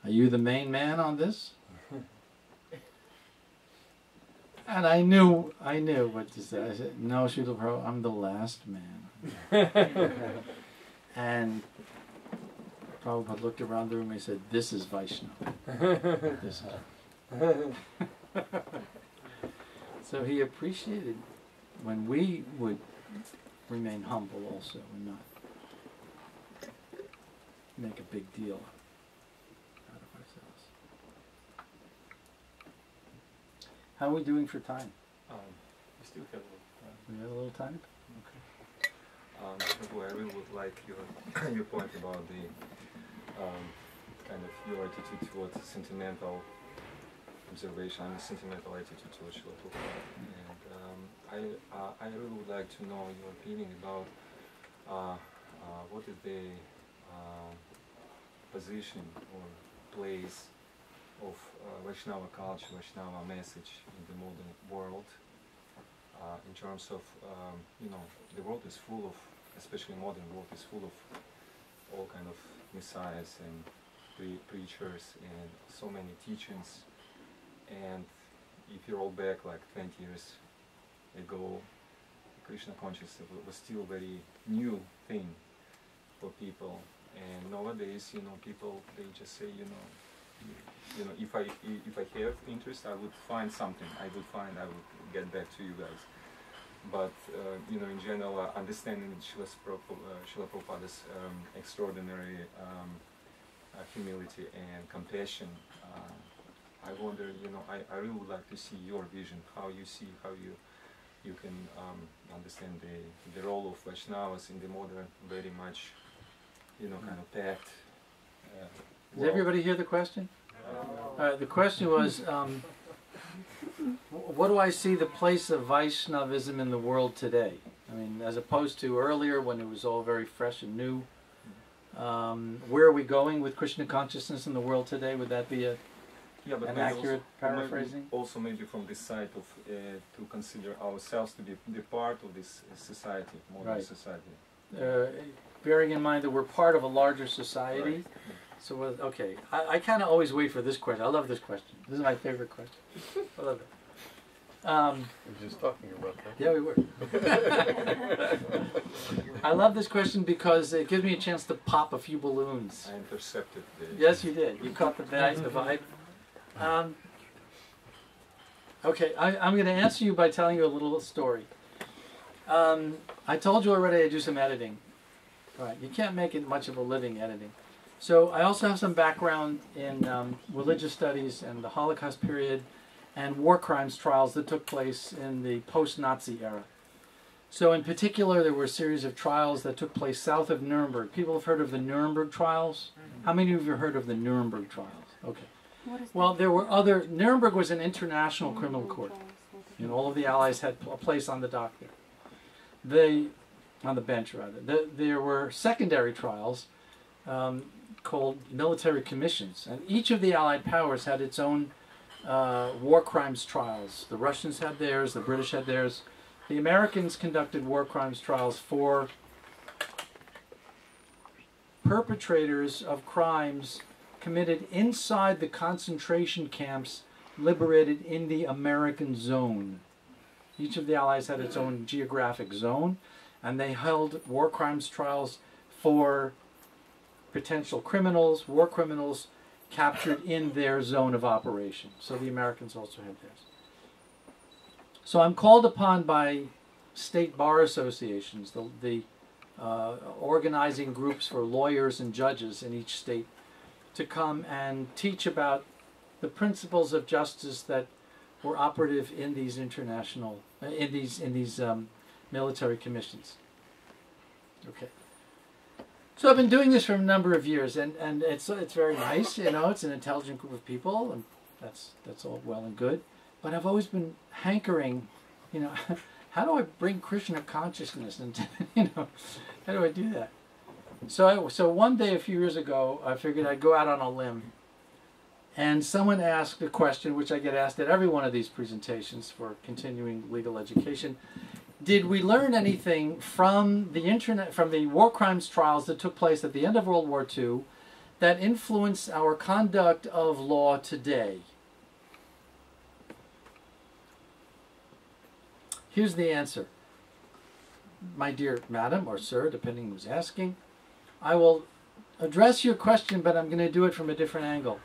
[SPEAKER 1] you the main man on this? And I knew what to say. I said, no, Srila Prabhupada, I'm the last man. And Prabhupada looked around the room and he said, this is Vaishnava. This is. So he appreciated when we would remain humble also and not make a big deal out of ourselves. How are we doing for time?
[SPEAKER 6] We still have a little time.
[SPEAKER 1] We have a little time?
[SPEAKER 6] Okay. I really would like your point about the kind of your attitude towards sentimental observation and sentimental attitude towards Srila Prabhupada. And I really would like to know your opinion about what is the position or place of Vaishnava culture, Vaishnava message in the modern world, in terms of, the world is full of, especially modern world is full of all kind of messiahs and preachers and so many teachings. And if you roll back like 20 years ago, Krishna consciousness was still a very new thing for people. And nowadays, people, they just say, if I have interest, I would find something. I would get back to you guys. But in general, understanding Srila Prabhupada's extraordinary humility and compassion, I wonder, I really would like to see your vision, how you can understand the role of Vaishnavas in the modern, very much, kind of packed.
[SPEAKER 1] Did everybody hear the question? The question was, what do I see the place of Vaishnavism in the world today? I mean, as opposed to earlier when it was all very fresh and new. Where are we going with Krishna consciousness in the world today? Would that be a
[SPEAKER 6] Yeah, but
[SPEAKER 1] An
[SPEAKER 6] maybe
[SPEAKER 1] accurate paraphrasing?
[SPEAKER 6] Also maybe from this side of to consider ourselves to be the part of this society, modern
[SPEAKER 1] Right.
[SPEAKER 6] society.
[SPEAKER 1] Bearing in mind that we're part of a larger society.
[SPEAKER 6] Right.
[SPEAKER 1] So, okay, I kind of always wait for this question. I love this question. This is my favorite question. I love it.
[SPEAKER 5] We were just talking about that.
[SPEAKER 1] Yeah, we were. I love this question because it gives me a chance to pop a few balloons.
[SPEAKER 6] I intercepted the...
[SPEAKER 1] Yes, you did. You caught the vibe. Okay, I'm going to answer you by telling you a little story. I told you already I do some editing. Right, you can't make it much of a living editing. So I also have some background in religious studies and the Holocaust period and war crimes trials that took place in the post-Nazi era. So in particular, there were a series of trials that took place south of Nuremberg. People have heard of the Nuremberg trials? How many of you have heard of the Nuremberg trials? Okay. Well, there were other... Nuremberg was an international criminal court. And all of the Allies had a place on the dock there. On the bench, rather. There were secondary trials called military commissions. And each of the Allied powers had its own war crimes trials. The Russians had theirs, the British had theirs. The Americans conducted war crimes trials for perpetrators of crimes committed inside the concentration camps liberated in the American zone. Each of the Allies had its own geographic zone, and they held war crimes trials for potential criminals, war criminals, captured in their zone of operation. So the Americans also had theirs. So I'm called upon by state bar associations, the organizing groups for lawyers and judges in each state, to come and teach about the principles of justice that were operative in these international, in these military commissions. Okay. So I've been doing this for a number of years, and it's very nice, you know. It's an intelligent group of people, and that's all well and good. But I've always been hankering, you know, how do I bring Krishna consciousness into, you know, how do I do that? So one day a few years ago, I figured I'd go out on a limb, and someone asked a question which I get asked at every one of these presentations for continuing legal education. Did we learn anything from the war crimes trials that took place at the end of World War II that influence our conduct of law today? Here's the answer. My dear madam or sir, depending who's asking, I will address your question, but I'm going to do it from a different angle.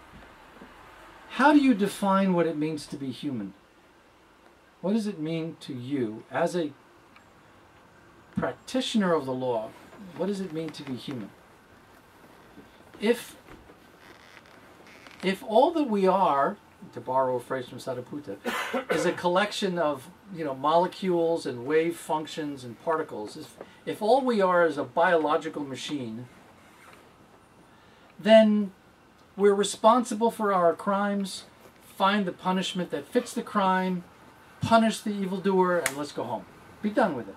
[SPEAKER 1] How do you define what it means to be human? What does it mean to you as a practitioner of the law? What does it mean to be human? If all that we are, to borrow a phrase from Sariputta, is a collection of, you know, molecules and wave functions and particles, if all we are is a biological machine, then we're responsible for our crimes, find the punishment that fits the crime, punish the evildoer, and let's go home. Be done with it.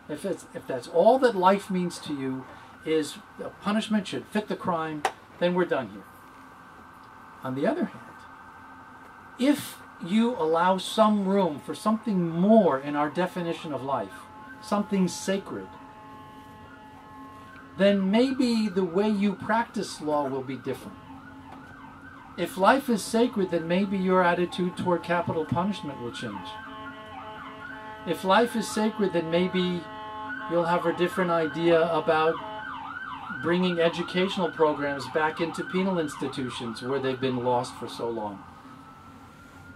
[SPEAKER 1] If that's all that life means to you, is the punishment should fit the crime, then we're done here. On the other hand, if you allow some room for something more in our definition of life, something sacred, then maybe the way you practice law will be different. If life is sacred, then maybe your attitude toward capital punishment will change. If life is sacred, then maybe you'll have a different idea about bringing educational programs back into penal institutions where they've been lost for so long.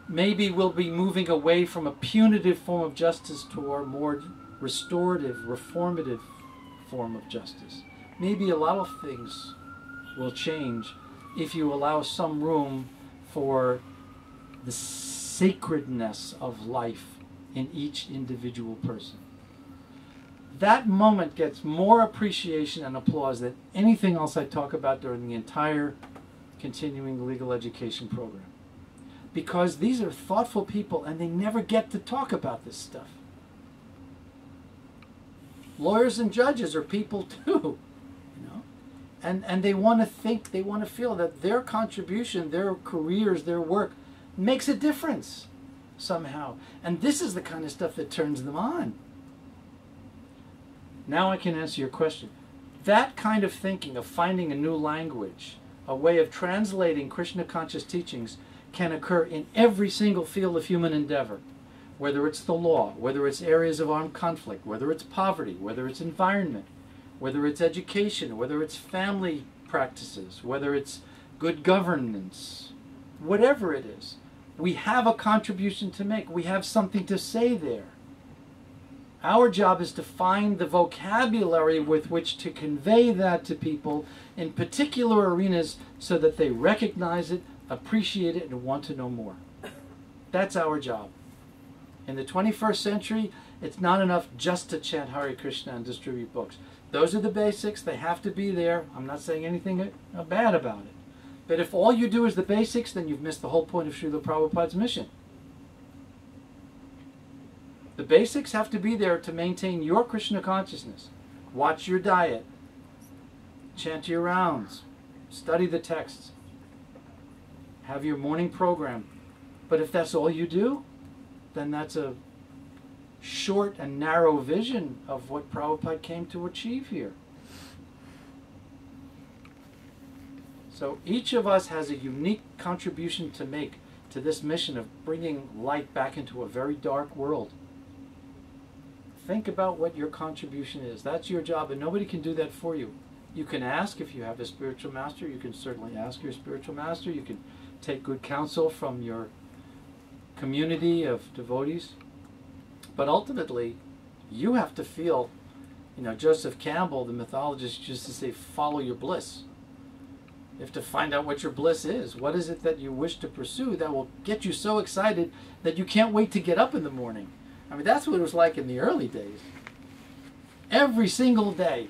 [SPEAKER 1] Maybe we'll be moving away from a punitive form of justice to a more restorative, reformative form of justice. Maybe a lot of things will change if you allow some room for the sacredness of life in each individual person. That moment gets more appreciation and applause than anything else I talk about during the entire continuing legal education program. Because these are thoughtful people and they never get to talk about this stuff. Lawyers and judges are people too, you know. And they want to think, they want to feel that their contribution, their careers, their work makes a difference somehow. And this is the kind of stuff that turns them on. Now I can answer your question. That kind of thinking, of finding a new language, a way of translating Krishna conscious teachings, can occur in every single field of human endeavor. Whether it's the law, whether it's areas of armed conflict, whether it's poverty, whether it's environment, whether it's education, whether it's family practices, whether it's good governance, whatever it is, we have a contribution to make. We have something to say there. Our job is to find the vocabulary with which to convey that to people in particular arenas so that they recognize it, appreciate it, and want to know more. That's our job. In the 21st century, it's not enough just to chant Hare Krishna and distribute books. Those are the basics. They have to be there. I'm not saying anything bad about it. But if all you do is the basics, then you've missed the whole point of Srila Prabhupada's mission. The basics have to be there to maintain your Krishna consciousness. Watch your diet. Chant your rounds. Study the texts. Have your morning program. But if that's all you do, then that's a short and narrow vision of what Prabhupada came to achieve here. So each of us has a unique contribution to make to this mission of bringing light back into a very dark world. Think about what your contribution is. That's your job, and nobody can do that for you. You can ask if you have a spiritual master. You can certainly ask your spiritual master. You can take good counsel from your community of devotees. But ultimately, you have to feel, Joseph Campbell, the mythologist, used to say, follow your bliss. You have to find out what your bliss is. What is it that you wish to pursue that will get you so excited that you can't wait to get up in the morning? I mean, that's what it was like in the early days. Every single day,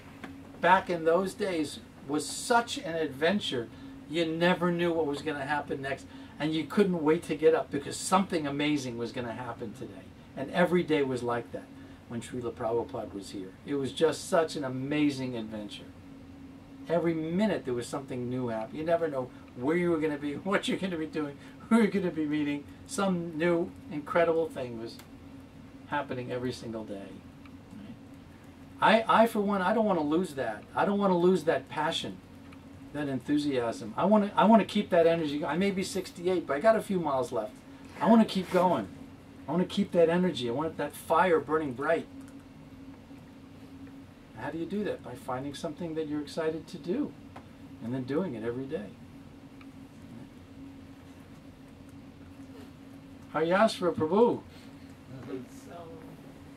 [SPEAKER 1] back in those days, was such an adventure. You never knew what was going to happen next. And you couldn't wait to get up because something amazing was going to happen today. And every day was like that when Srila Prabhupada was here. It was just such an amazing adventure. Every minute there was something new happening. You never know where you were going to be, what you're going to be doing, who you're going to be meeting. Some new, incredible thing was happening every single day. I for one, I don't want to lose that. I don't want to lose that passion, that enthusiasm. I want to keep that energy. I may be 68, but I got a few miles left. I want to keep going. I want to keep that energy. I want that fire burning bright. How do you do that? By finding something that you're excited to do and then doing it every day. Haryasvara Prabhu.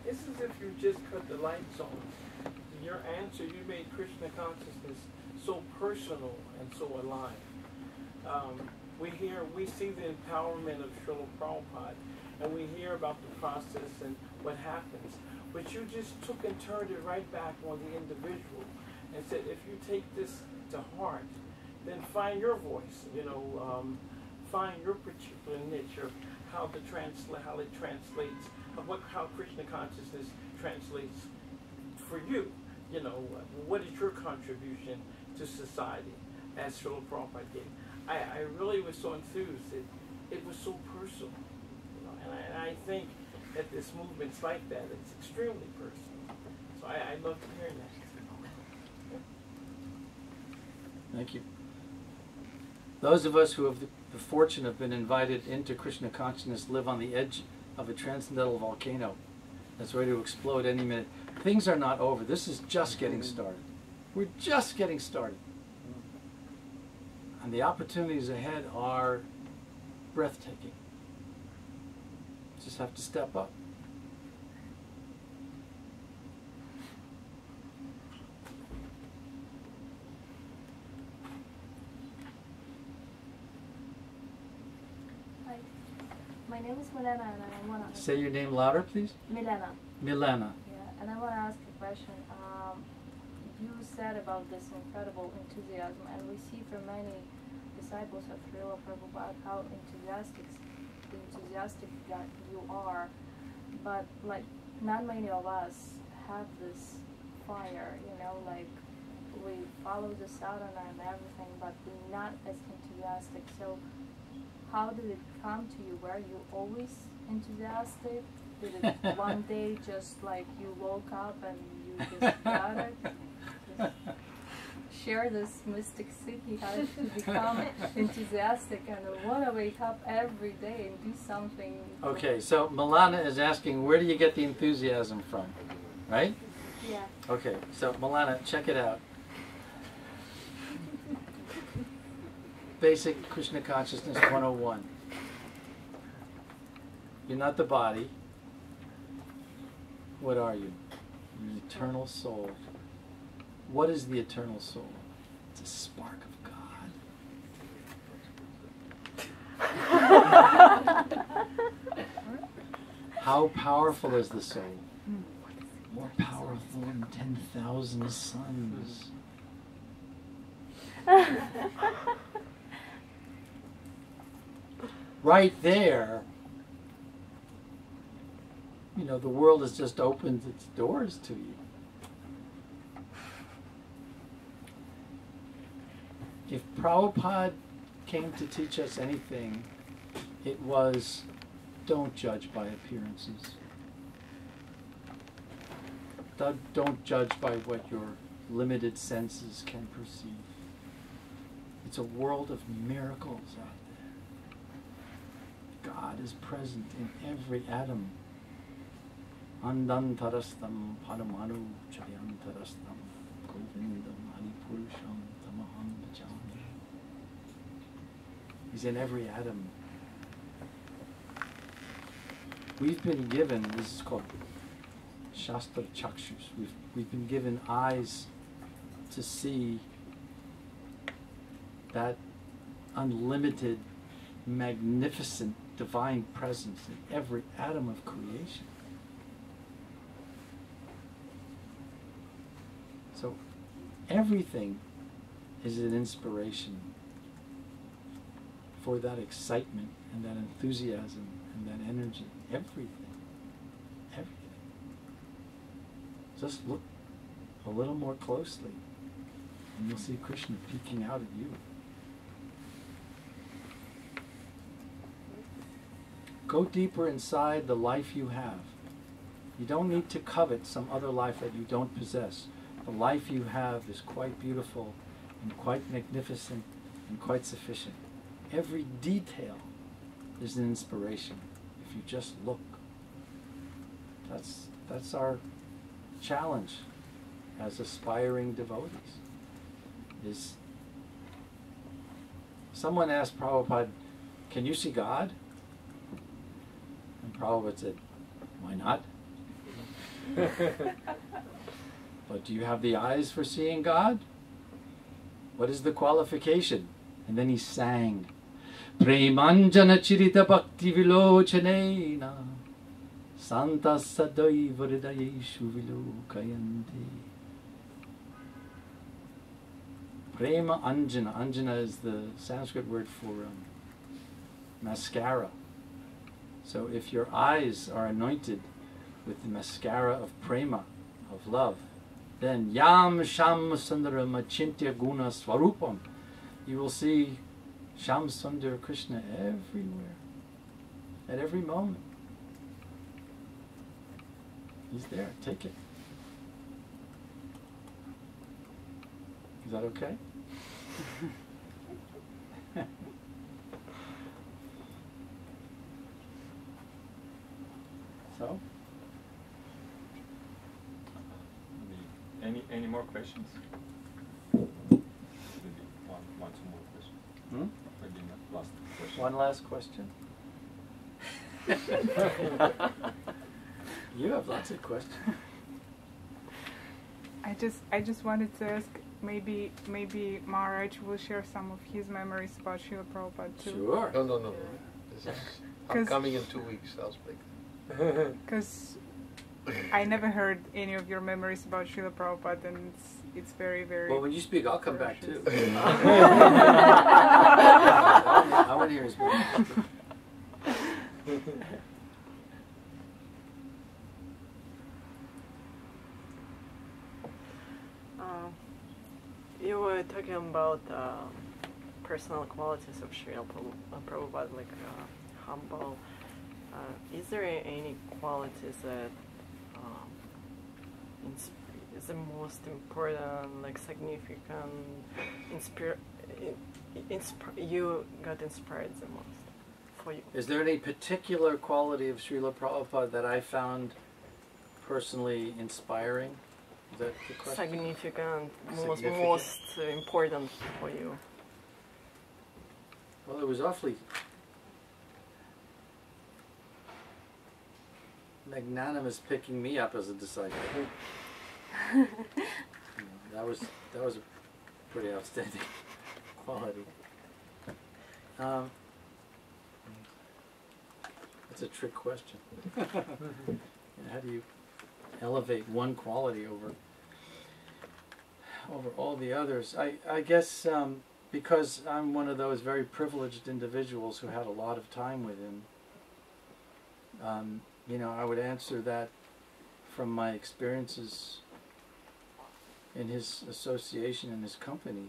[SPEAKER 7] It's as if you just cut the lights on. In your answer, you made Krishna consciousness so personal and so alive. We see the empowerment of Srila Prabhupada, and we hear about the process and what happens. But you just took and turned it right back on the individual and said, if you take this to heart, then find your voice. Find your particular niche of how it translates, how Krishna consciousness translates for you. What is your contribution to society, as Srila Prabhupada gave? I really was so enthused. It was so personal. And I think that this movement's like that. It's extremely personal. So I love hearing that.
[SPEAKER 1] Thank you. Those of us who have the fortune of been invited into Krishna consciousness live on the edge of a transcendental volcano that's ready to explode any minute. Things are not over. This is just getting started. We're just getting started. And the opportunities ahead are breathtaking. Just have to step up.
[SPEAKER 4] Hi. My name is Milena, and I want to
[SPEAKER 1] Say your name louder, please.
[SPEAKER 4] Milena.
[SPEAKER 1] Milena.
[SPEAKER 4] Yeah, and I want to ask a question. You said about this incredible enthusiasm, and we see from many disciples of Srila Prabhupada how enthusiastic that you are, but not many of us have this fire,
[SPEAKER 8] follow the sadhana and everything, but we're not as enthusiastic. So how did it come to you? Were you always enthusiastic? Did it one day just like you woke up and you just got it? Just share this mystic city, how to become enthusiastic and want to wake up every day and do something.
[SPEAKER 1] Okay, so Milana is asking, where do you get the enthusiasm from? Right?
[SPEAKER 8] Yeah.
[SPEAKER 1] Okay, so Milana, check it out. Basic Krishna Consciousness 101. You're not the body. What are you? You're an eternal soul. What is the eternal soul? It's a spark of God. How powerful is the soul? More powerful than 10,000 suns. Right there, you know, the world has just opened its doors to you. If Prabhupada came to teach us anything, it was, don't judge by appearances. Don't judge by what your limited senses can perceive. It's a world of miracles out there. God is present in every atom. Andantarastam paramanu chayantarastam govindam haripurusham tamaham bhajami. He's in every atom. We've been given, this is called Shastra Chakshus, we've been given eyes to see that unlimited, magnificent, divine presence in every atom of creation. So everything is an inspiration for that excitement and that enthusiasm and that energy. Everything. Everything. Just look a little more closely and you'll see Krishna peeking out at you. Go deeper inside the life you have. You don't need to covet some other life that you don't possess. The life you have is quite beautiful and quite magnificent and quite sufficient. Every detail is an inspiration if you just look. That's our challenge as aspiring devotees. Is someone asked Prabhupada, can you see God? And Prabhupada said, why not? But do you have the eyes for seeing God? What is the qualification? And then he sang, Premanjana chirita bhakti vilochanena Santa sadaiva hridayeshu vilokayanti. Prema Anjana. Anjana is the Sanskrit word for mascara. So if your eyes are anointed with the mascara of prema, of love, then Yam Sham Sundara Machintya Guna Swarupam, you will see Sham Sundar Krishna everywhere, at every moment. He's there, take it. Is that okay? So?
[SPEAKER 6] Any more questions? Maybe one, two more questions. Maybe not last question.
[SPEAKER 1] One last question. You have lots of questions.
[SPEAKER 2] I just wanted to ask, maybe Maharaj will share some of his memories about Srila Prabhupada too.
[SPEAKER 1] Sure.
[SPEAKER 5] No. This is, I'm coming in 2 weeks. I'll speak.
[SPEAKER 2] Because I never heard any of your memories about Srila Prabhupada, and it's very, very...
[SPEAKER 1] Well, when you speak, I'll come back too. I want to hear his memories.
[SPEAKER 9] You were talking about personal qualities of Srila Prabhupada, like humble. Is there any qualities that is the most important, like significant, you got inspired the most for you?
[SPEAKER 1] Is there any particular quality of Srila Prabhupada that I found personally inspiring? Is that the question?
[SPEAKER 9] Significant, most important for you.
[SPEAKER 1] Well, it was awfully magnanimous picking me up as a disciple. That was a pretty outstanding quality. That's a trick question. How do you elevate one quality over all the others? I guess because I'm one of those very privileged individuals who had a lot of time with him, you know, I would answer that from my experiences in his association, in his company.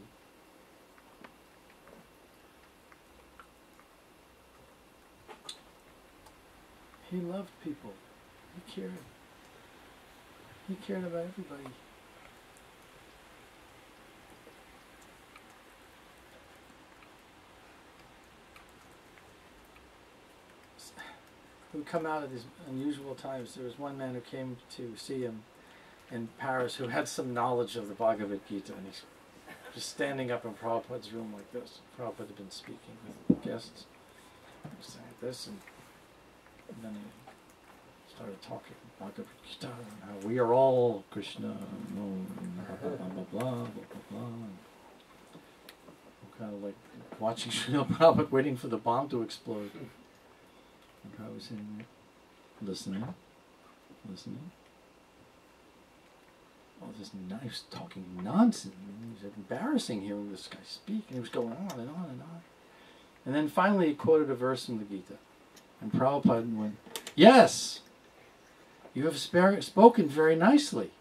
[SPEAKER 1] He loved people. He cared. He cared about everybody. We come out of these unusual times. There was one man who came to see him in Paris who had some knowledge of the Bhagavad Gita, and he's just standing up in Prabhupada's room like this. Prabhupada had been speaking with guests. He was saying this, and then he started talking Bhagavad Gita, and how we are all Krishna, blah, blah, blah, blah, blah, blah. I'm kind of like watching Srila Prabhupada waiting for the bomb to explode. And I was sitting there, listening. All this nice talking nonsense. It was embarrassing hearing this guy speak, and he was going on and on and on. And then finally he quoted a verse from the Gita. And Prabhupada went, "Yes, you have spoken very nicely."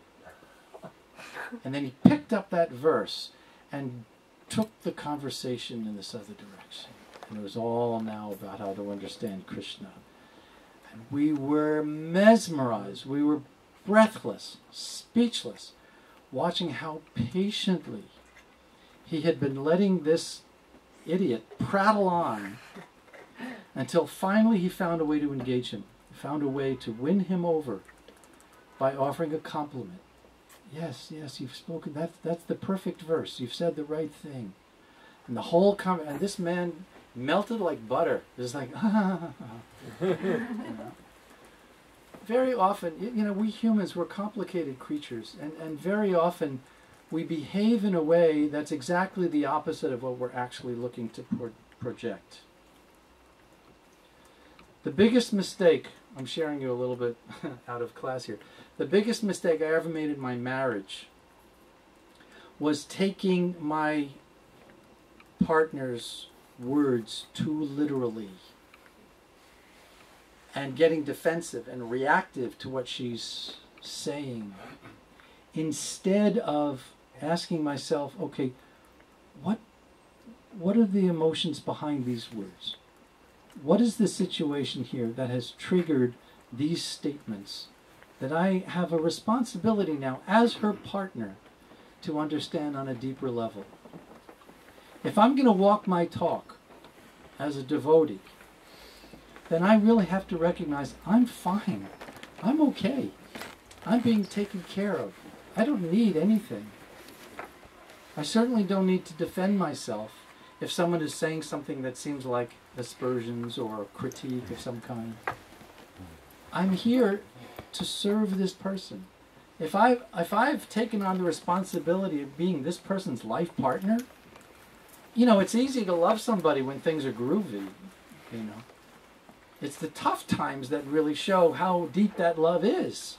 [SPEAKER 1] And then he picked up that verse and took the conversation in this other direction. And it was all now about how to understand Krishna. And we were mesmerized. We were breathless, speechless, watching how patiently he had been letting this idiot prattle on until finally he found a way to engage him. He found a way to win him over by offering a compliment. Yes, you've spoken. That's the perfect verse. You've said the right thing. And the whole and this man melted like butter. It was like, you know. Very often, you know, we humans, we're complicated creatures, and very often we behave in a way that's exactly the opposite of what we're actually looking to project. The biggest mistake, I'm sharing you a little bit out of class here, the biggest mistake I ever made in my marriage was taking my partner's words too literally and getting defensive and reactive to what she's saying, instead of asking myself, okay, what are the emotions behind these words? What is the situation here that has triggered these statements that I have a responsibility now as her partner to understand on a deeper level? If I'm going to walk my talk as a devotee, then I really have to recognize I'm fine. I'm okay. I'm being taken care of. I don't need anything. I certainly don't need to defend myself if someone is saying something that seems like aspersions or a critique of some kind. I'm here to serve this person. If I've taken on the responsibility of being this person's life partner, you know, it's easy to love somebody when things are groovy, you know. It's the tough times that really show how deep that love is.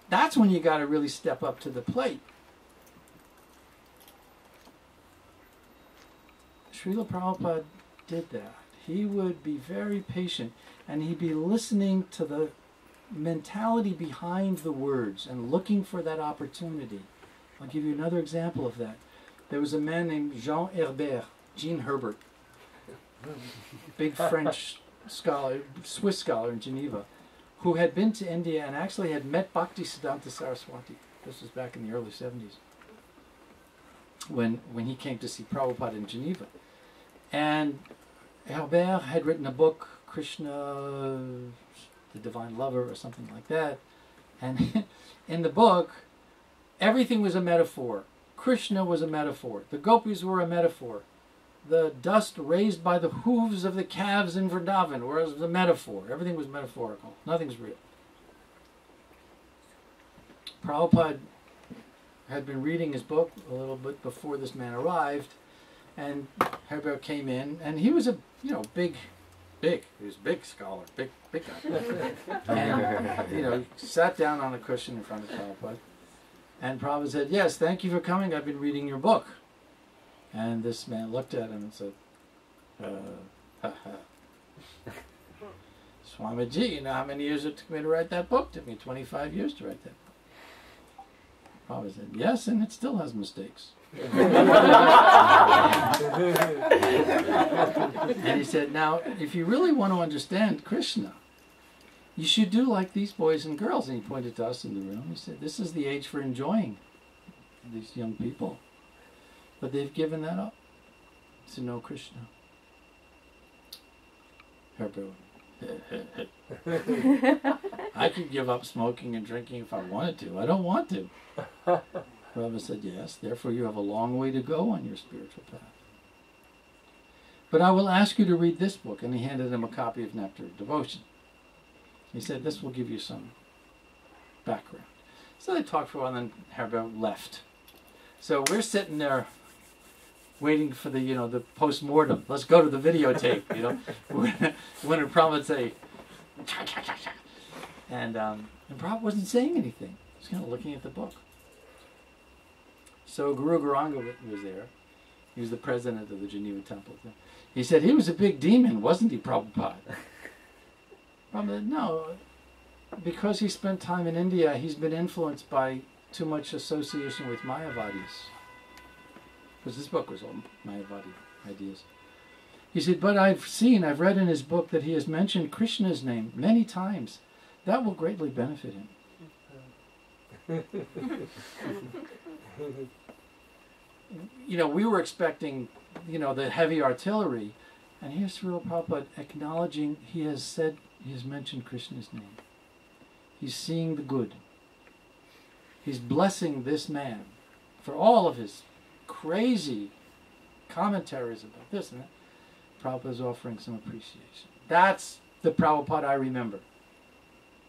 [SPEAKER 1] That's when you got to really step up to the plate. Srila Prabhupada did that. He would be very patient, and he'd be listening to the mentality behind the words and looking for that opportunity. I'll give you another example of that. There was a man named Jean Herbert, big French scholar, Swiss scholar in Geneva, who had been to India and actually had met Bhaktisiddhanta Saraswati. This was back in the early 70s, when he came to see Prabhupada in Geneva. And Herbert had written a book, Krishna, the Divine Lover, or something like that. And in the book, everything was a metaphor. Krishna was a metaphor. The gopis were a metaphor. The dust raised by the hooves of the calves in Vrindavan was a metaphor. Everything was metaphorical. Nothing's real. Prabhupada had been reading his book a little bit before this man arrived, and Herbert came in, and he was a big, he was a big scholar, big guy. And sat down on a cushion in front of Prabhupada, and Prabhupada said, "Yes, thank you for coming. I've been reading your book." And this man looked at him and said, "Swamiji, you know how many years it took me to write that book? It took me 25 years to write that book." Prabhupada said, "Yes, and it still has mistakes." And he said, "Now, if you really want to understand Krishna, you should do like these boys and girls." And he pointed to us in the room. He said, "This is the age for enjoying these young people. But they've given that up to know Krishna." Herbert, "I could give up smoking and drinking if I wanted to. I don't want to." Prabhupada said, "Yes, therefore you have a long way to go on your spiritual path. But I will ask you to read this book." And he handed him a copy of Nectar of Devotion. He said, "This will give you some background." So they talked for a while, and then Herbert left. So we're sitting there waiting for the post-mortem. Let's go to the videotape, when Prabhupada would say, cha, cha, cha, cha. And Prabhupada wasn't saying anything. He was kind of looking at the book. So Guru Gauranga was there. He was the president of the Geneva Temple. He said, "He was a big demon, wasn't he, Prabhupada?" Prabhupada said, "No, because he spent time in India, he's been influenced by too much association with Mayavadis." Because this book was all Mayavadi ideas. He said, "But I've read in his book that he has mentioned Krishna's name many times. That will greatly benefit him." We were expecting, the heavy artillery. And here's Srila Prabhupada acknowledging he has mentioned Krishna's name. He's seeing the good. He's blessing this man for all of his crazy commentaries about this and that. Prabhupada's offering some appreciation. That's the Prabhupada I remember.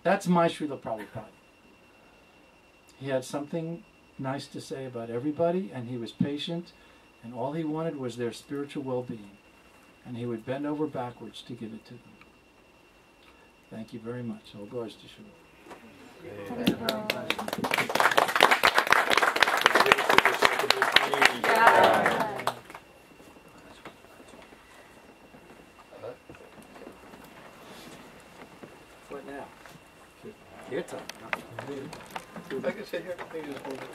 [SPEAKER 1] That's my Srila Prabhupada. He had something nice to say about everybody, and he was patient, and all he wanted was their spiritual well-being. And he would bend over backwards to give it to them. Thank you very much. All glories to Srila. What now? Kirtan.
[SPEAKER 5] If I could sit here, maybe just move it.